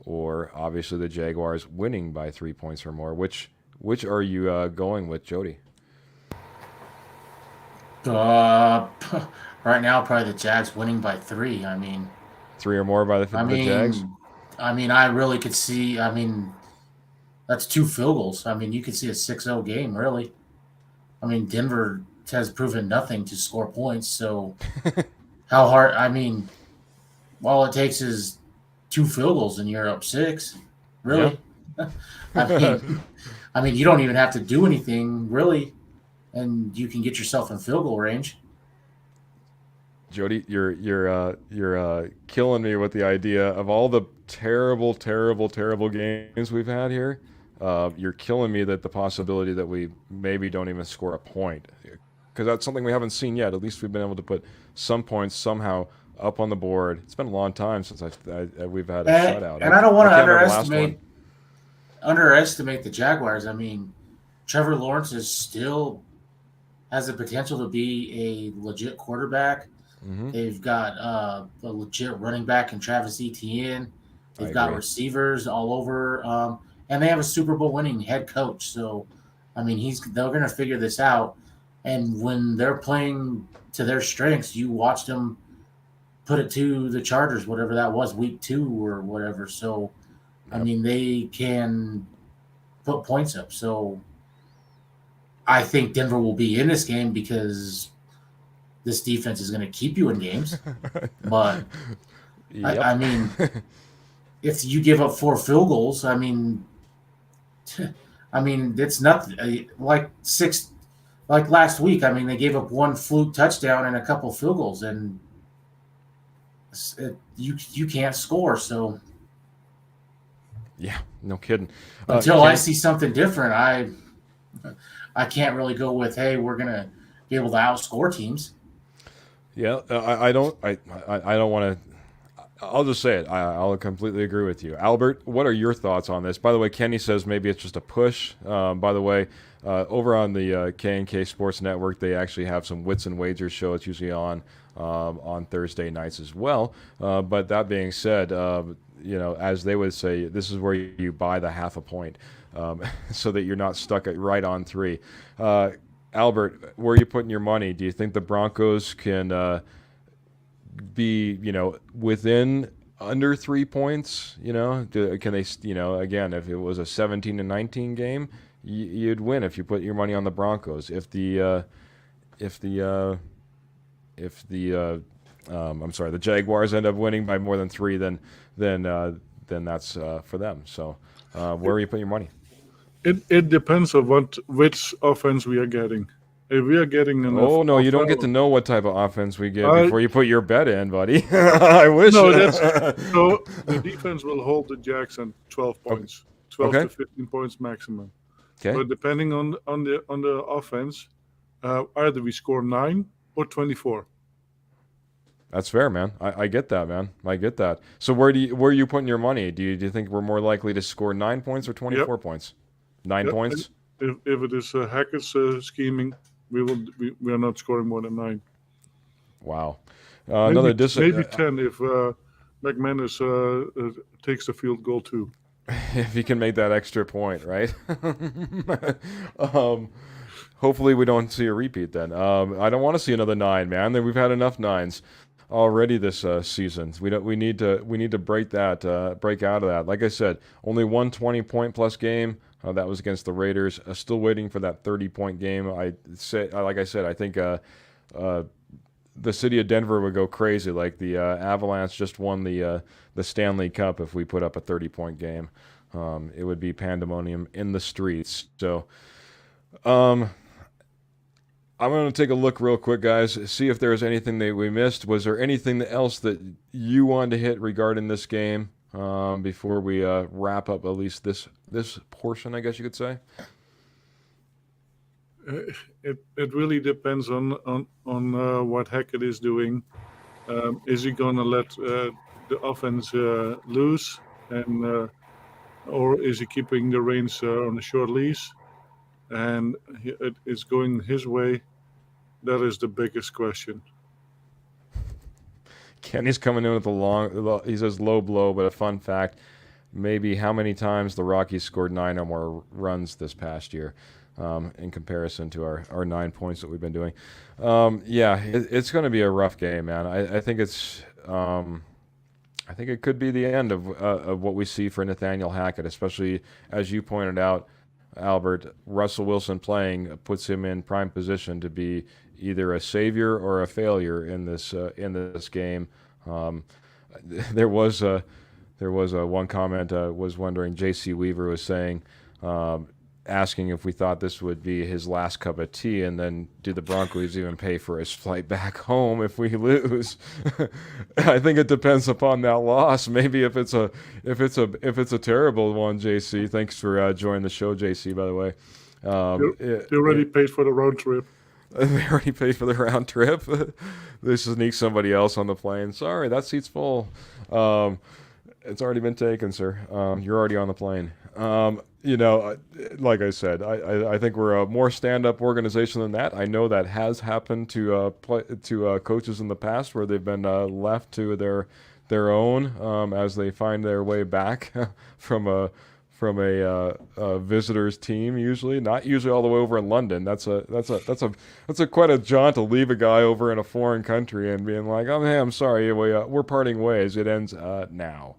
or obviously the Jaguars winning by 3 points or more. Which are you going with, Jody? Right now, probably the Jags winning by 3. I mean, 3 or more by the Jags? I really could see. I mean, that's 2 field goals. I mean, you could see a 6-0 game, really. I mean, Denver has proven nothing to score points. So, how hard? I mean, all it takes is 2 field goals and you're up 6. Really? Yeah. I mean, you don't even have to do anything, really, and you can get yourself in field goal range. Jody, you're killing me with the idea of all the terrible, terrible, terrible games we've had here. You're killing me that the possibility that we maybe don't even score a point, because that's something we haven't seen yet. At least we've been able to put some points somehow up on the board. It's been a long time since we've had a shutout. And I don't want to underestimate the Jaguars. I mean, Trevor Lawrence still has the potential to be a legit quarterback. Mm-hmm. They've got a legit running back in Travis Etienne. They've got receivers all over, and they have a Super Bowl winning head coach. So, I mean, they're going to figure this out. And when they're playing to their strengths, you watched them put it to the Chargers, whatever that was, week 2 or whatever. So, yep. I mean, they can put points up. So, I think Denver will be in this game because this defense is going to keep you in games. But, yep. I mean, if you give up 4 field goals, I mean, it's nothing. Like last week, I mean, they gave up 1 fluke touchdown and a couple field goals, and you can't score. So, yeah, no kidding. Until I see something different, I can't really go with, hey, we're gonna be able to outscore teams. Yeah, I don't want to. I'll just say it. I'll completely agree with you, Albert. What are your thoughts on this? By the way, Kenny says maybe it's just a push. By the way, over on the K&K Sports Network, they actually have some Wits and Wagers show. It's usually on Thursday nights as well. But that being said, as they would say, this is where you buy the half a point, so that you're not stuck at right on 3. Albert, where are you putting your money? Do you think the Broncos can be, within under 3 points? Can they, again, if it was a 17-19 game, you'd win if you put your money on the Broncos. If the I'm sorry, the Jaguars end up winning by more than 3, then that's for them. So, where are you putting your money? It depends on which offense we are getting. If we are getting enough Oh no, you don't get to offense, know what type of offense we get I before you put your bet in, buddy. I wish. no, that's so the defense will hold the Jacks on 12 points, 12 Okay. to 15 points maximum. Okay. But depending on the offense, either we score 9 or 24. That's fair, man. I get that, man. I get that. So where are you putting your money? Do you think we're more likely to score 9 points or 24 points? 9 Yep. points. If it is Hackett's scheming, we are not scoring more than 9. Wow. Maybe 10 if McManus takes the field goal too. if he can make that extra point, right? Hopefully we don't see a repeat then. I don't want to see another 9, man. We've had enough 9s already this season. We need to break out of that. Like I said, only one 20-point plus game. That was against the Raiders. Still waiting for that 30-point game. Like I said, I think the city of Denver would go crazy. Like the Avalanche just won the Stanley Cup if we put up a 30-point game. It would be pandemonium in the streets. So, I'm going to take a look real quick, guys, see if there's anything that we missed. Was there anything else that you wanted to hit regarding this game before we wrap up at least this portion, I guess you could say? It really depends on what Hackett is doing. Is he going to let the offense loose, and or is he keeping the reins on a short leash? And it is going his way. That is the biggest question. Kenny's coming in with he says low blow, but a fun fact, maybe how many times the Rockies scored 9 or more runs this past year in comparison to our 9 points that we've been doing. It's going to be a rough game, man. I think I think it could be the end of what we see for Nathaniel Hackett, especially as you pointed out, Albert. Russell Wilson playing puts him in prime position to be either a savior or a failure in this game. There was one comment was wondering. J.C. Weaver was saying, asking if we thought this would be his last cup of tea, and then do the Broncos even pay for his flight back home if we lose? I think it depends upon that loss. Maybe if it's a terrible one. JC, thanks for joining the show, JC. By the way, they already paid for the road trip. They already paid for the round trip. They sneak somebody else on the plane. Sorry, that seat's full. It's already been taken, sir. You're already on the plane. Like I said, I think we're a more stand-up organization than that. I know that has happened to coaches in the past, where they've been left to their own as they find their way back from a visitor's team. Not usually all the way over in London. That's quite a jaunt to leave a guy over in a foreign country and being like, oh, hey, I'm sorry, we're parting ways. It ends now.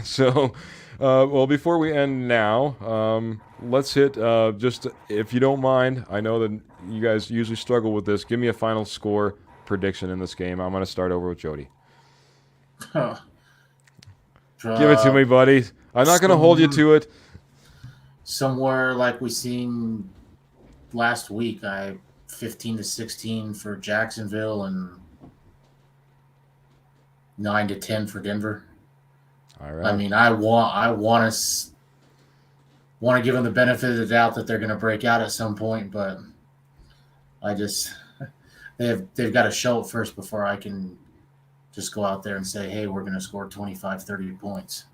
So, well, before we end now, let's hit just, if you don't mind, I know that you guys usually struggle with this, give me a final score prediction in this game. I'm going to start over with Jody. Give it to me, buddy. I'm not going to hold you to it. Somewhere like we seen last week, 15-16 for Jacksonville and 9-10 for Denver. All right. I mean, I want to give them the benefit of the doubt that they're going to break out at some point, but they've got to show it first before I can just go out there and say, hey, we're going to score 25, 30 points.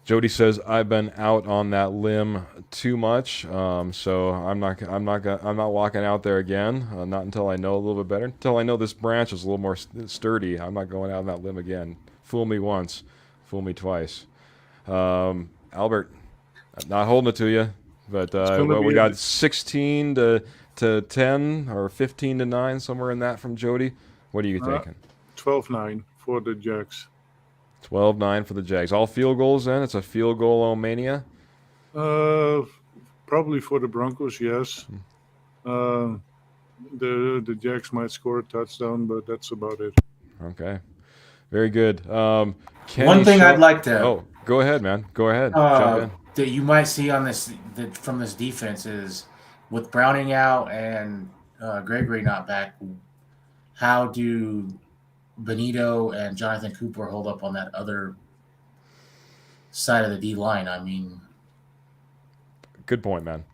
Jody says I've been out on that limb too much, so I'm not walking out there again. Not until I know a little bit better. Until I know this branch is a little more sturdy, I'm not going out on that limb again. Fool me once, fool me twice. Albert, I'm not holding it to you, but we got 16 to 10 or 15 to 9, somewhere in that from Jody. What are you thinking? 12-9 for the Jags. 12-9 for the Jags. All field goals then? It's a field goal mania? Probably for the Broncos, yes. The Jacks might score a touchdown, but that's about it. Okay. Very good. Kenny One thing I'd Shaw- like to Oh, go ahead, man. Go ahead. Jump in. that you might see on from this defense is with Browning out and Gregory not back. How do Benito and Jonathan Cooper hold up on that other side of the D line? I mean, Good point, man.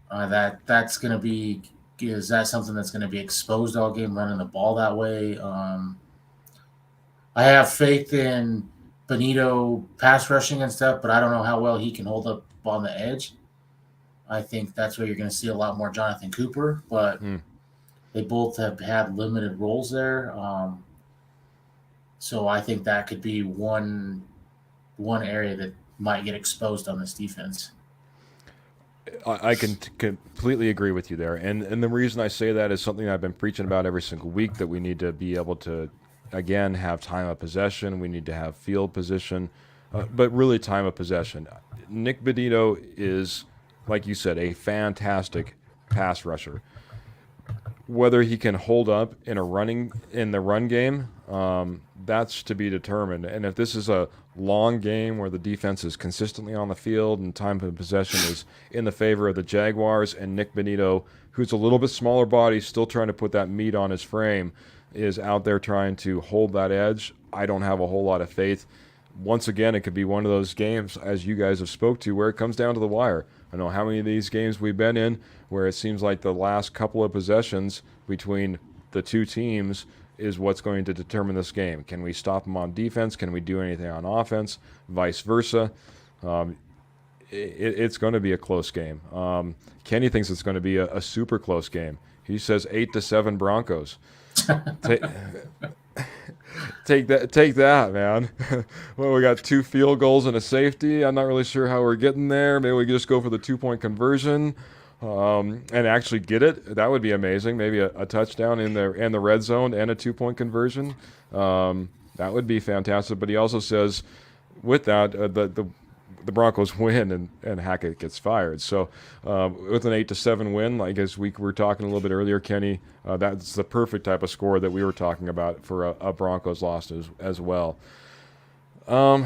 that's going to be, is that something that's going to be exposed all game, running the ball that way? I have faith in Benito pass rushing and stuff, but I don't know how well he can hold up on the edge. I think that's where you're going to see a lot more Jonathan Cooper, but they both have had limited roles there. So I think that could be one area that might get exposed on this defense. I can completely agree with you there. And the reason I say that is something I've been preaching about every single week, that we need to be able to, again, have time of possession. We need to have field position, but really time of possession. Nick Benito is, like you said, a fantastic pass rusher. Whether he can hold up in the run game, that's to be determined. And if this is a long game where the defense is consistently on the field and time of possession is in the favor of the Jaguars, and Nick Benito, who's a little bit smaller body, still trying to put that meat on his frame, is out there trying to hold that edge, I don't have a whole lot of faith. Once again, it could be one of those games, as you guys have spoke to, where it comes down to the wire. I don't know how many of these games we've been in where it seems like the last couple of possessions between the two teams is what's going to determine this game. Can we stop them on defense? Can we do anything on offense? Vice versa. It's going to be a close game. Kenny thinks it's going to be a super close game. He says 8-7 Broncos. Take that, man. Well, we got 2 field goals and a safety. I'm not really sure how we're getting there. Maybe we just go for the 2-point conversion and actually get it. That would be amazing. Maybe a touchdown in the red zone and a 2-point conversion. That would be fantastic. But he also says, with that, the Broncos win and Hackett gets fired. So with an 8-7 win, like as we were talking a little bit earlier, Kenny, that's the perfect type of score that we were talking about for a Broncos loss as well. I'm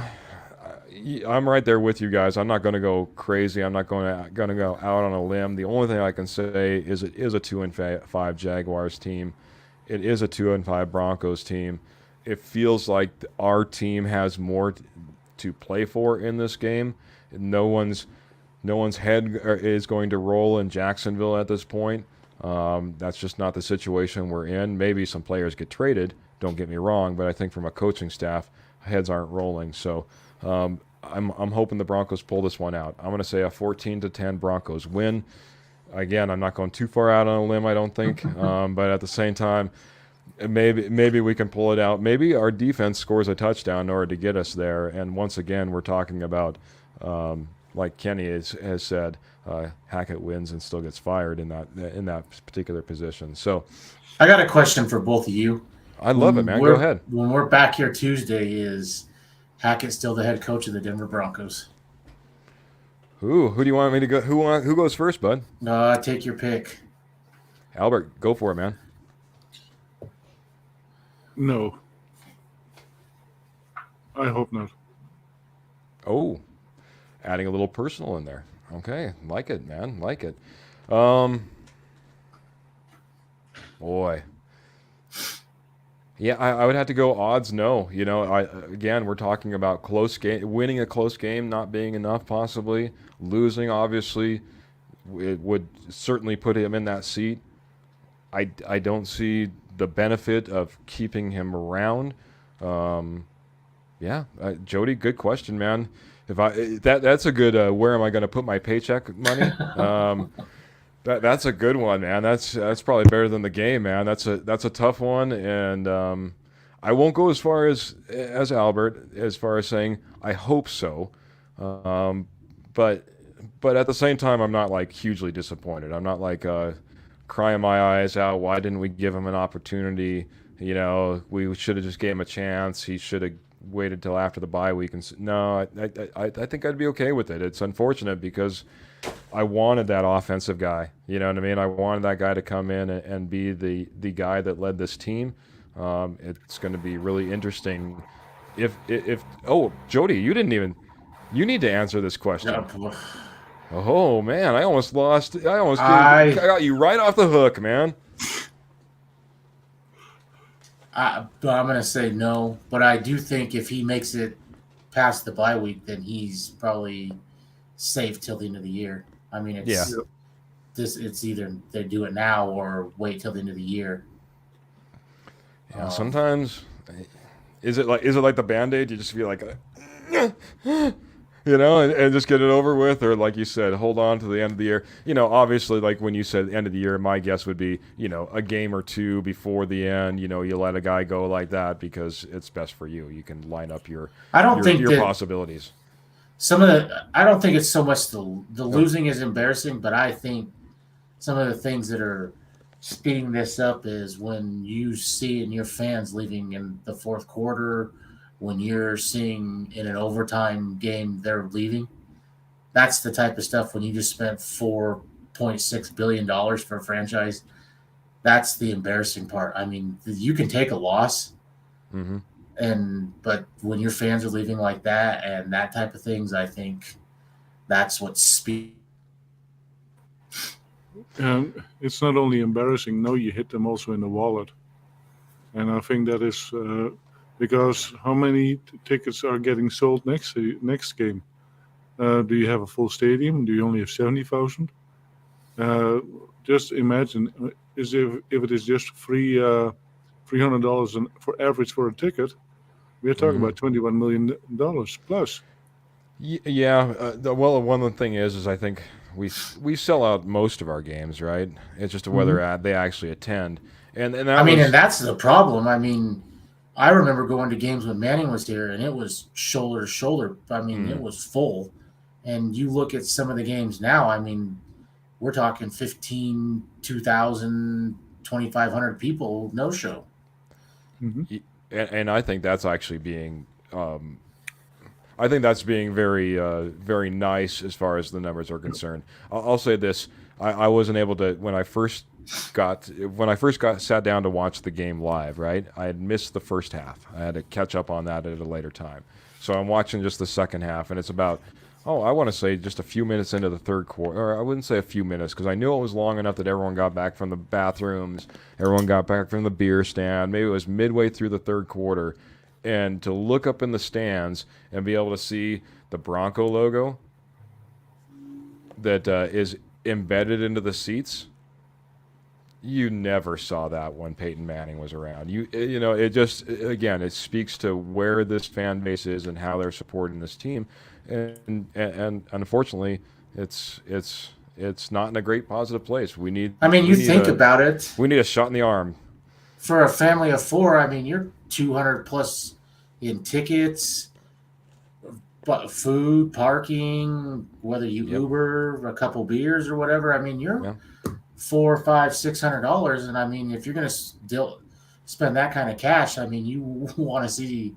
right there with you guys. I'm not going to go crazy. I'm not going to go out on a limb. The only thing I can say is it is a 2-5 Jaguars team. It is a 2-5 Broncos team. It feels like our team has more to play for in this game. No one's head is going to roll in Jacksonville at this point. That's just not the situation we're in. Maybe some players get traded, don't get me wrong, but I think from a coaching staff, heads aren't rolling. So I'm hoping the Broncos pull this one out. I'm going to say a 14-10 Broncos win. Again, I'm not going too far out on a limb, I don't think, but at the same time, maybe we can pull it out. Maybe our defense scores a touchdown in order to get us there. And once again, we're talking about, like Kenny has said, Hackett wins and still gets fired in that particular position. So, I got a question for both of you. I love it, man. Go ahead. When we're back here Tuesday, is Hackett still the head coach of the Denver Broncos? Who do you want me to go? Who goes first, bud? Take your pick. Albert, go for it, man. No. I hope not. Oh, adding a little personal in there. Okay, like it, man. Like it. Boy. Yeah, I would have to go odds no. You know, again, we're talking about close game, winning a close game not being enough, possibly. Losing, obviously, it would certainly put him in that seat. I don't see the benefit of keeping him around. Jody, good question, man. That's a good where am I going to put my paycheck money? That's a good one, man. That's probably better than the game, man. That's a tough one, and I won't go as far as Albert as far as saying I hope so, but at the same time, I'm not like hugely disappointed. I'm not like crying my eyes out. Why didn't we give him an opportunity? You know, we should have just gave him a chance. He should have waited till after the bye week. And no, I think I'd be okay with it. It's unfortunate because I wanted that offensive guy. You know what I mean? I wanted that guy to come in and be the guy that led this team. It's going to be really interesting. If Jody, you need to answer this question. Oh man, I almost I got you right off the hook, man. But I'm going to say no. But I do think if he makes it past the bye week, then he's probably safe till the end of the year. I mean, it's either they do it now or wait till the end of the year. Yeah, sometimes is it like the Band-Aid? You just feel like and just get it over with, or like you said, hold on to the end of the year. Obviously, like when you said the end of the year, my guess would be, a game or two before the end. You let a guy go like that because it's best for you. You can line up your possibilities. I don't think it's so much the losing is embarrassing, but I think some of the things that are speeding this up is when you see in your fans leaving in the fourth quarter, when you're seeing in an overtime game they're leaving. That's the type of stuff when you just spent $4.6 billion for a franchise. That's the embarrassing part. I mean, you can take a loss, but when your fans are leaving like that and that type of things, I think that's what's speed. And it's not only embarrassing. No, you hit them also in the wallet, and I think that is because how many tickets are getting sold next game? Do you have a full stadium? Do you only have 70,000? Just imagine, if it is just $300 for average for a ticket, we're talking about $21 million plus. Yeah. Well, one of the thing is I think we sell out most of our games, right? It's just whether they actually attend, and and that's the problem. I mean, I remember going to games when Manning was here, and it was shoulder to shoulder. I mean, it was full. And you look at some of the games now, I mean, we're talking 15, 2,000, 2,500 people no-show. And I think that's actually being very, very nice as far as the numbers are concerned. I'll say this: I wasn't able to when I first sat down to watch the game live. Right, I had missed the first half. I had to catch up on that at a later time. So I'm watching just the second half, and it's about I want to say just a few minutes into the third quarter. Or I wouldn't say a few minutes because I knew it was long enough that everyone got back from the bathrooms, everyone got back from the beer stand. Maybe it was midway through the third quarter. And to look up in the stands and be able to see the Bronco logo that is embedded into the seats, you never saw that when Peyton Manning was around. It just, again, it speaks to where this fan base is and how they're supporting this team, and unfortunately, it's not in a great positive place. About it. We need a shot in the arm. For a family of four, I mean, you're 200 plus in tickets, food, parking, whether you Uber a couple beers or whatever. I mean, you're $400, $500, $600, and I mean, if you're going to still spend that kind of cash, I mean, you want to see.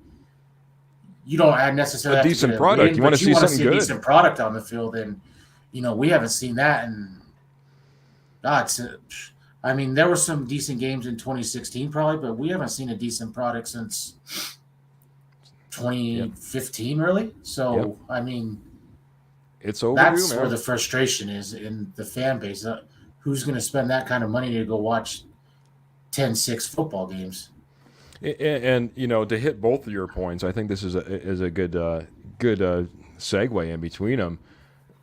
You don't necessarily a decent product. You want to see something good. A decent product on the field, and we haven't seen that. And I mean, there were some decent games in 2016, probably, but we haven't seen a decent product since 2015, really. So, I mean, it's overdue, that's man. where the frustration is in the fan base. Who's going to spend that kind of money to go watch 10-6 football games? And to hit both of your points, I think this is a good segue in between them.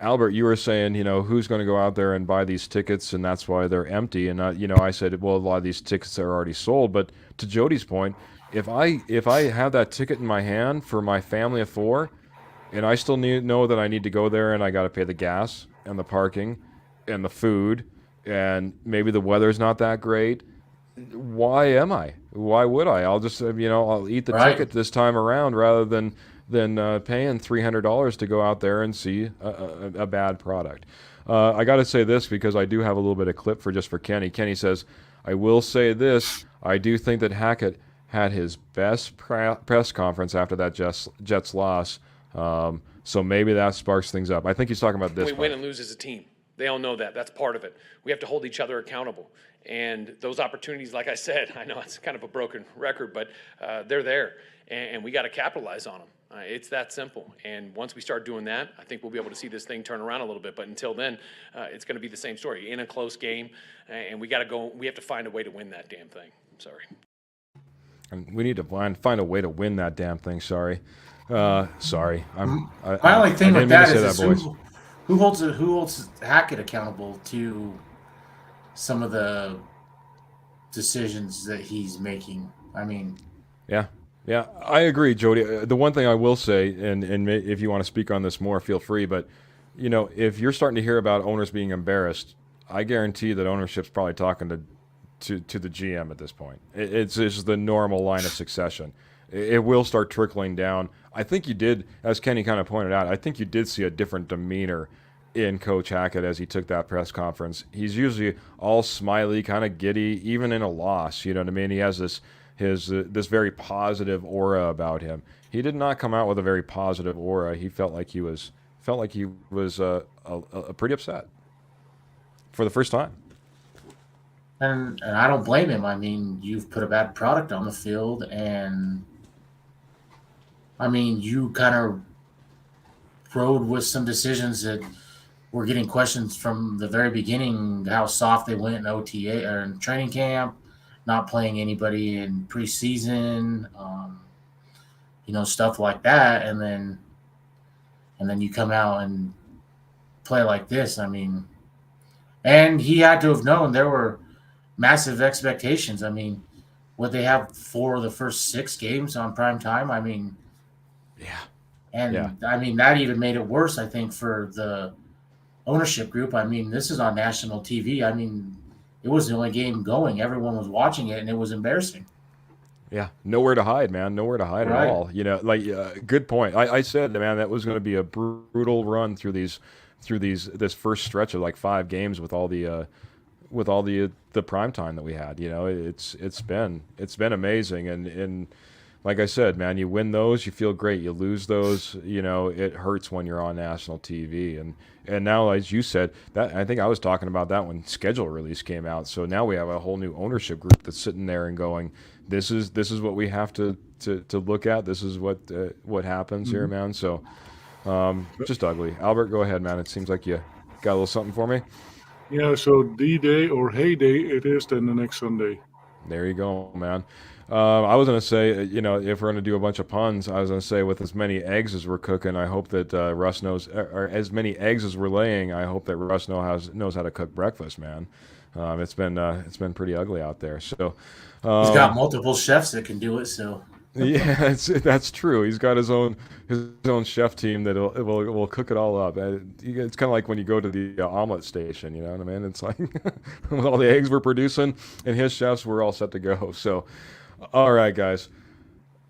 Albert, you were saying, who's going to go out there and buy these tickets, and that's why they're empty. And I said, well, a lot of these tickets are already sold. But to Jody's point, if I have that ticket in my hand for my family of four, and I still know that I need to go there and I got to pay the gas and the parking and the food, and maybe the weather's not that great, why am I? Why would I? I'll just I'll eat the ticket this time around rather than paying $300 to go out there and see a bad product. I got to say this because I do have a little bit of clip for Kenny. Kenny says, I will say this, I do think that Hackett had his best press conference after that Jets loss. So maybe that sparks things up. I think he's talking about this. We part. win and lose as a team. They all know that. That's part of it. We have to hold each other accountable. And those opportunities, like I said, I know it's kind of a broken record, but they're there. And we got to capitalize on them. It's that simple. And once we start doing that, I think we'll be able to see this thing turn around a little bit. But until then, it's going to be the same story. In a close game, and we have to find a way to win that damn thing. Sorry. And we need to find a way to win that damn thing. Sorry. Sorry. My only thing with that is boys. who holds Hackett accountable to some of the decisions that he's making. I mean, yeah, I agree, Jody. The one thing I will say, and if you want to speak on this more, feel free. But if you're starting to hear about owners being embarrassed, I guarantee that ownership's probably talking to the GM at this point. It's just the normal line of succession. It will start trickling down. I think you did, as Kenny kind of pointed out, I think you did see a different demeanor in Coach Hackett as he took that press conference. He's usually all smiley, kind of giddy, even in a loss. You know what I mean? He has this very positive aura about him. He did not come out with a very positive aura. He felt like he was pretty upset for the first time. And I don't blame him. I mean, you've put a bad product on the field, and I mean, you kind of rode with some decisions that were getting questions from the very beginning, how soft they went in OTA or in training camp, not playing anybody in preseason, stuff like that. And then you come out and play like this. I mean, and he had to have known there were massive expectations. I mean, would they have 4 of the first 6 games on prime time? I mean, yeah. And yeah. I mean, that even made it worse, I think, for the ownership group. I mean, this is on national TV. I mean, it was the only game going. Everyone was watching it, and it was embarrassing. Yeah, nowhere to hide, man. Nowhere to hide at all. Good point. I said, man, that was going to be a brutal run through this first stretch of like 5 games with all the prime time that we had. It's been amazing, and like I said, man, you win those, you feel great. You lose those, it hurts when you're on national TV. And now, as you said, that I think I was talking about that when schedule release came out. So now we have a whole new ownership group that's sitting there and going, this is what we have to look at. This is what happens here, man. So just ugly. Albert, go ahead, man. It seems like you got a little something for me. Yeah, so D-Day or Hay Day it is then the next Sunday. There you go, man. I was going to say, if we're going to do a bunch of puns, I was going to say with as many eggs as we're cooking, I hope that Russ knows, or as many eggs as we're laying, I hope that Russ knows how to cook breakfast, man. It's been pretty ugly out there. So he's got multiple chefs that can do it. So yeah, that's true. He's got his own chef team that will cook it all up. It's kind of like when you go to the omelet station, you know what I mean? It's like with all the eggs we're producing and his chefs, we're all set to go. So, all right, guys,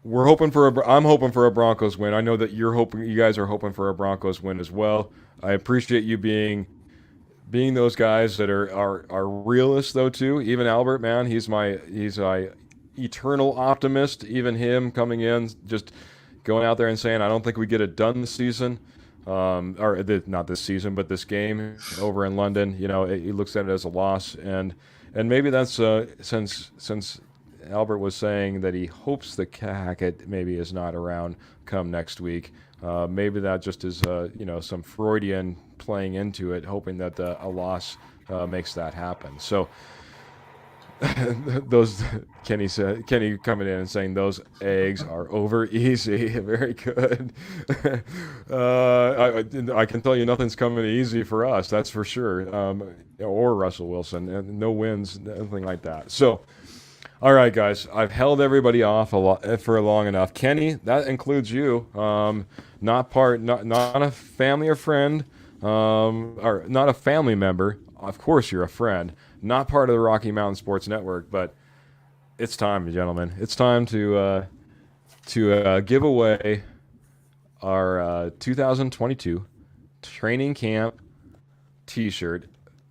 I'm hoping for a Broncos win. I know that you guys are hoping for a Broncos win as well. I appreciate you being those guys that are realists though too. Even Albert, man, he's my eternal optimist. Even him coming in, just going out there and saying, I don't think we get it done this season, not this season, but this game over in London. He looks at it as a loss, and maybe that's since Albert was saying that he hopes the Hackett maybe is not around come next week. Maybe that just is some Freudian playing into it, hoping that a loss makes that happen. So. Kenny coming in and saying those eggs are over easy. Very good. I can tell you nothing's coming easy for us, that's for sure. Or Russell Wilson. No wins, nothing like that. So, all right, guys, I've held everybody off for long enough. Kenny, that includes you. Not a family or friend, or not a family member. Of course, you're a friend. Not part of the Rocky Mountain Sports Network, but it's time, gentlemen. It's time to give away our 2022 training camp T-shirt.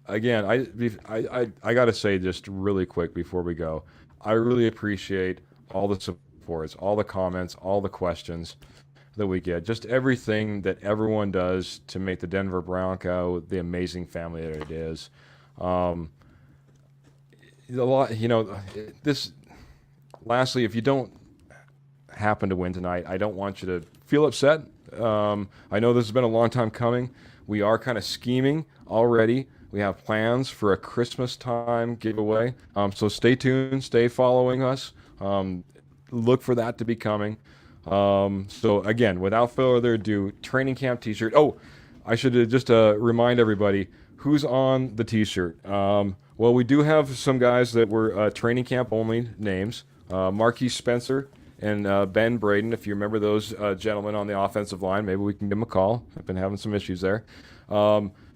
Again, I got to say just really quick before we go, I really appreciate all the supports, all the comments, all the questions that we get, just everything that everyone does to make the Denver Bronco the amazing family that it is. A lot, this. Lastly, if you don't happen to win tonight, I don't want you to feel upset. I know this has been a long time coming. We are kind of scheming already. We have plans for a Christmas time giveaway. So stay tuned, stay following us. Look for that to be coming. So again, without further ado, training camp t-shirt. Oh, I should just remind everybody who's on the t-shirt. Well, we do have some guys that were training camp only names. Marquise Spencer and Ben Braden, if you remember those gentlemen on the offensive line, maybe we can give them a call. I've been having some issues there.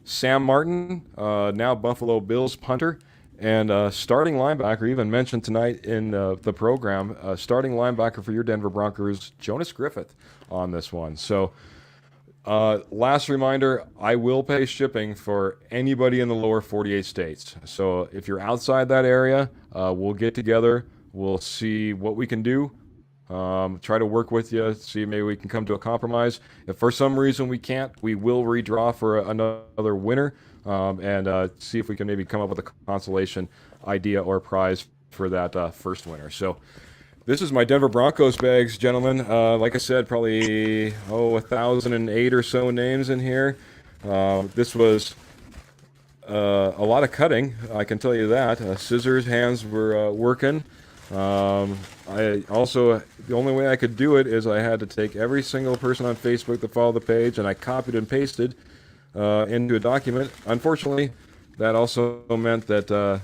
Sam Martin, now Buffalo Bills punter, and starting linebacker, even mentioned tonight in the program, starting linebacker for your Denver Broncos, Jonas Griffith on this one. So last reminder, I will pay shipping for anybody in the lower 48 states. So if you're outside that area, we'll get together. We'll see what we can do. Try to work with you, see maybe we can come to a compromise. If for some reason we can't, we will redraw for another winner and see if we can maybe come up with a consolation idea or prize for that first winner. So this is my Denver Broncos bags, gentlemen. Like I said, probably 1,008 or so names in here. This was a lot of cutting, I can tell you that. Scissors hands were working. I also, the only way I could do it is I had to take every single person on Facebook that followed the page and I copied and pasted into a document. Unfortunately, that also meant that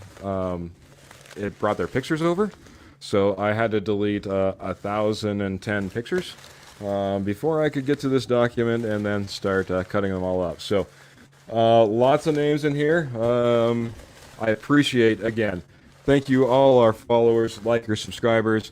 it brought their pictures over. So I had to delete 1,010 pictures before I could get to this document and then start cutting them all up. So lots of names in here. I appreciate, again, thank you all our followers, likers, subscribers.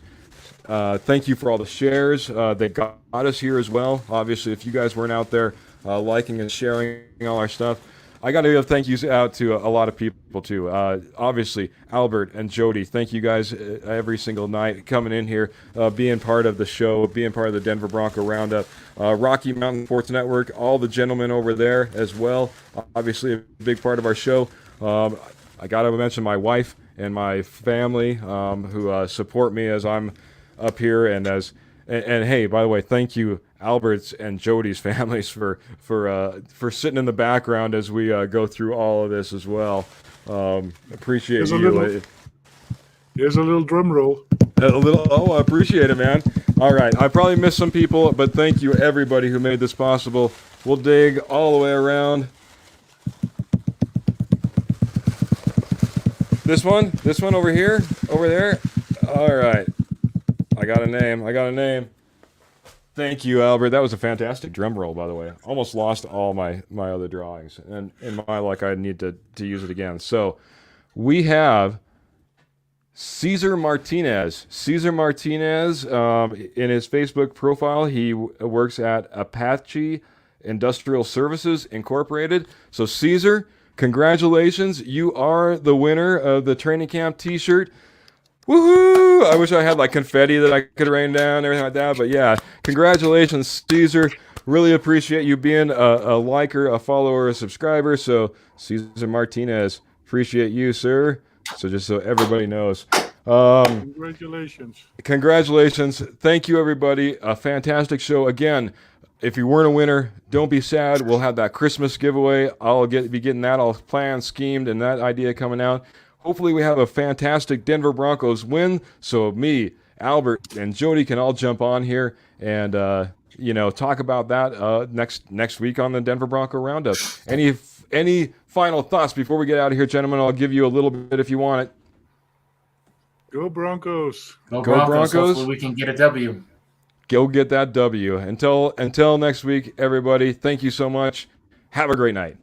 Thank you for all the shares that got us here as well. Obviously, if you guys weren't out there liking and sharing all our stuff, I got to give thank yous out to a lot of people too. Obviously, Albert and Jody, thank you guys every single night coming in here, being part of the show, being part of the Denver Bronco Roundup. Rocky Mountain Sports Network, all the gentlemen over there as well. Obviously, a big part of our show. I got to mention my wife and my family who support me as I'm up here and hey, by the way, thank you Albert's and Jody's families for sitting in the background as we go through all of this as well. Appreciate you. Here's a little drum roll. I appreciate it, man. All right, I probably missed some people, but thank you everybody who made this possible. We'll dig all the way around. This one over here, over there. All right. I got a name. Thank you, Albert. That was a fantastic drum roll, by the way. Almost lost all my other drawings. And in my luck, I need to use it again. So we have Cesar Martinez. Cesar Martinez, in his Facebook profile, he works at Apache Industrial Services Incorporated. So Cesar, congratulations. You are the winner of the training camp t-shirt. Woohoo! I wish I had like confetti that I could rain down and everything like that. But yeah, congratulations, Cesar. Really appreciate you being a liker, a follower, a subscriber. So Cesar Martinez, appreciate you, sir. So just so everybody knows. Congratulations. Congratulations. Thank you, everybody. A fantastic show. Again, if you weren't a winner, don't be sad. We'll have that Christmas giveaway. I'll be getting that all planned, schemed, and that idea coming out. Hopefully we have a fantastic Denver Broncos win, so me, Albert, and Jody can all jump on here and talk about that next week on the Denver Bronco Roundup. Any final thoughts before we get out of here, gentlemen? I'll give you a little bit if you want it. Go Broncos! Go Broncos! Hopefully we can get a W. Go get that W. Until next week, everybody. Thank you so much. Have a great night.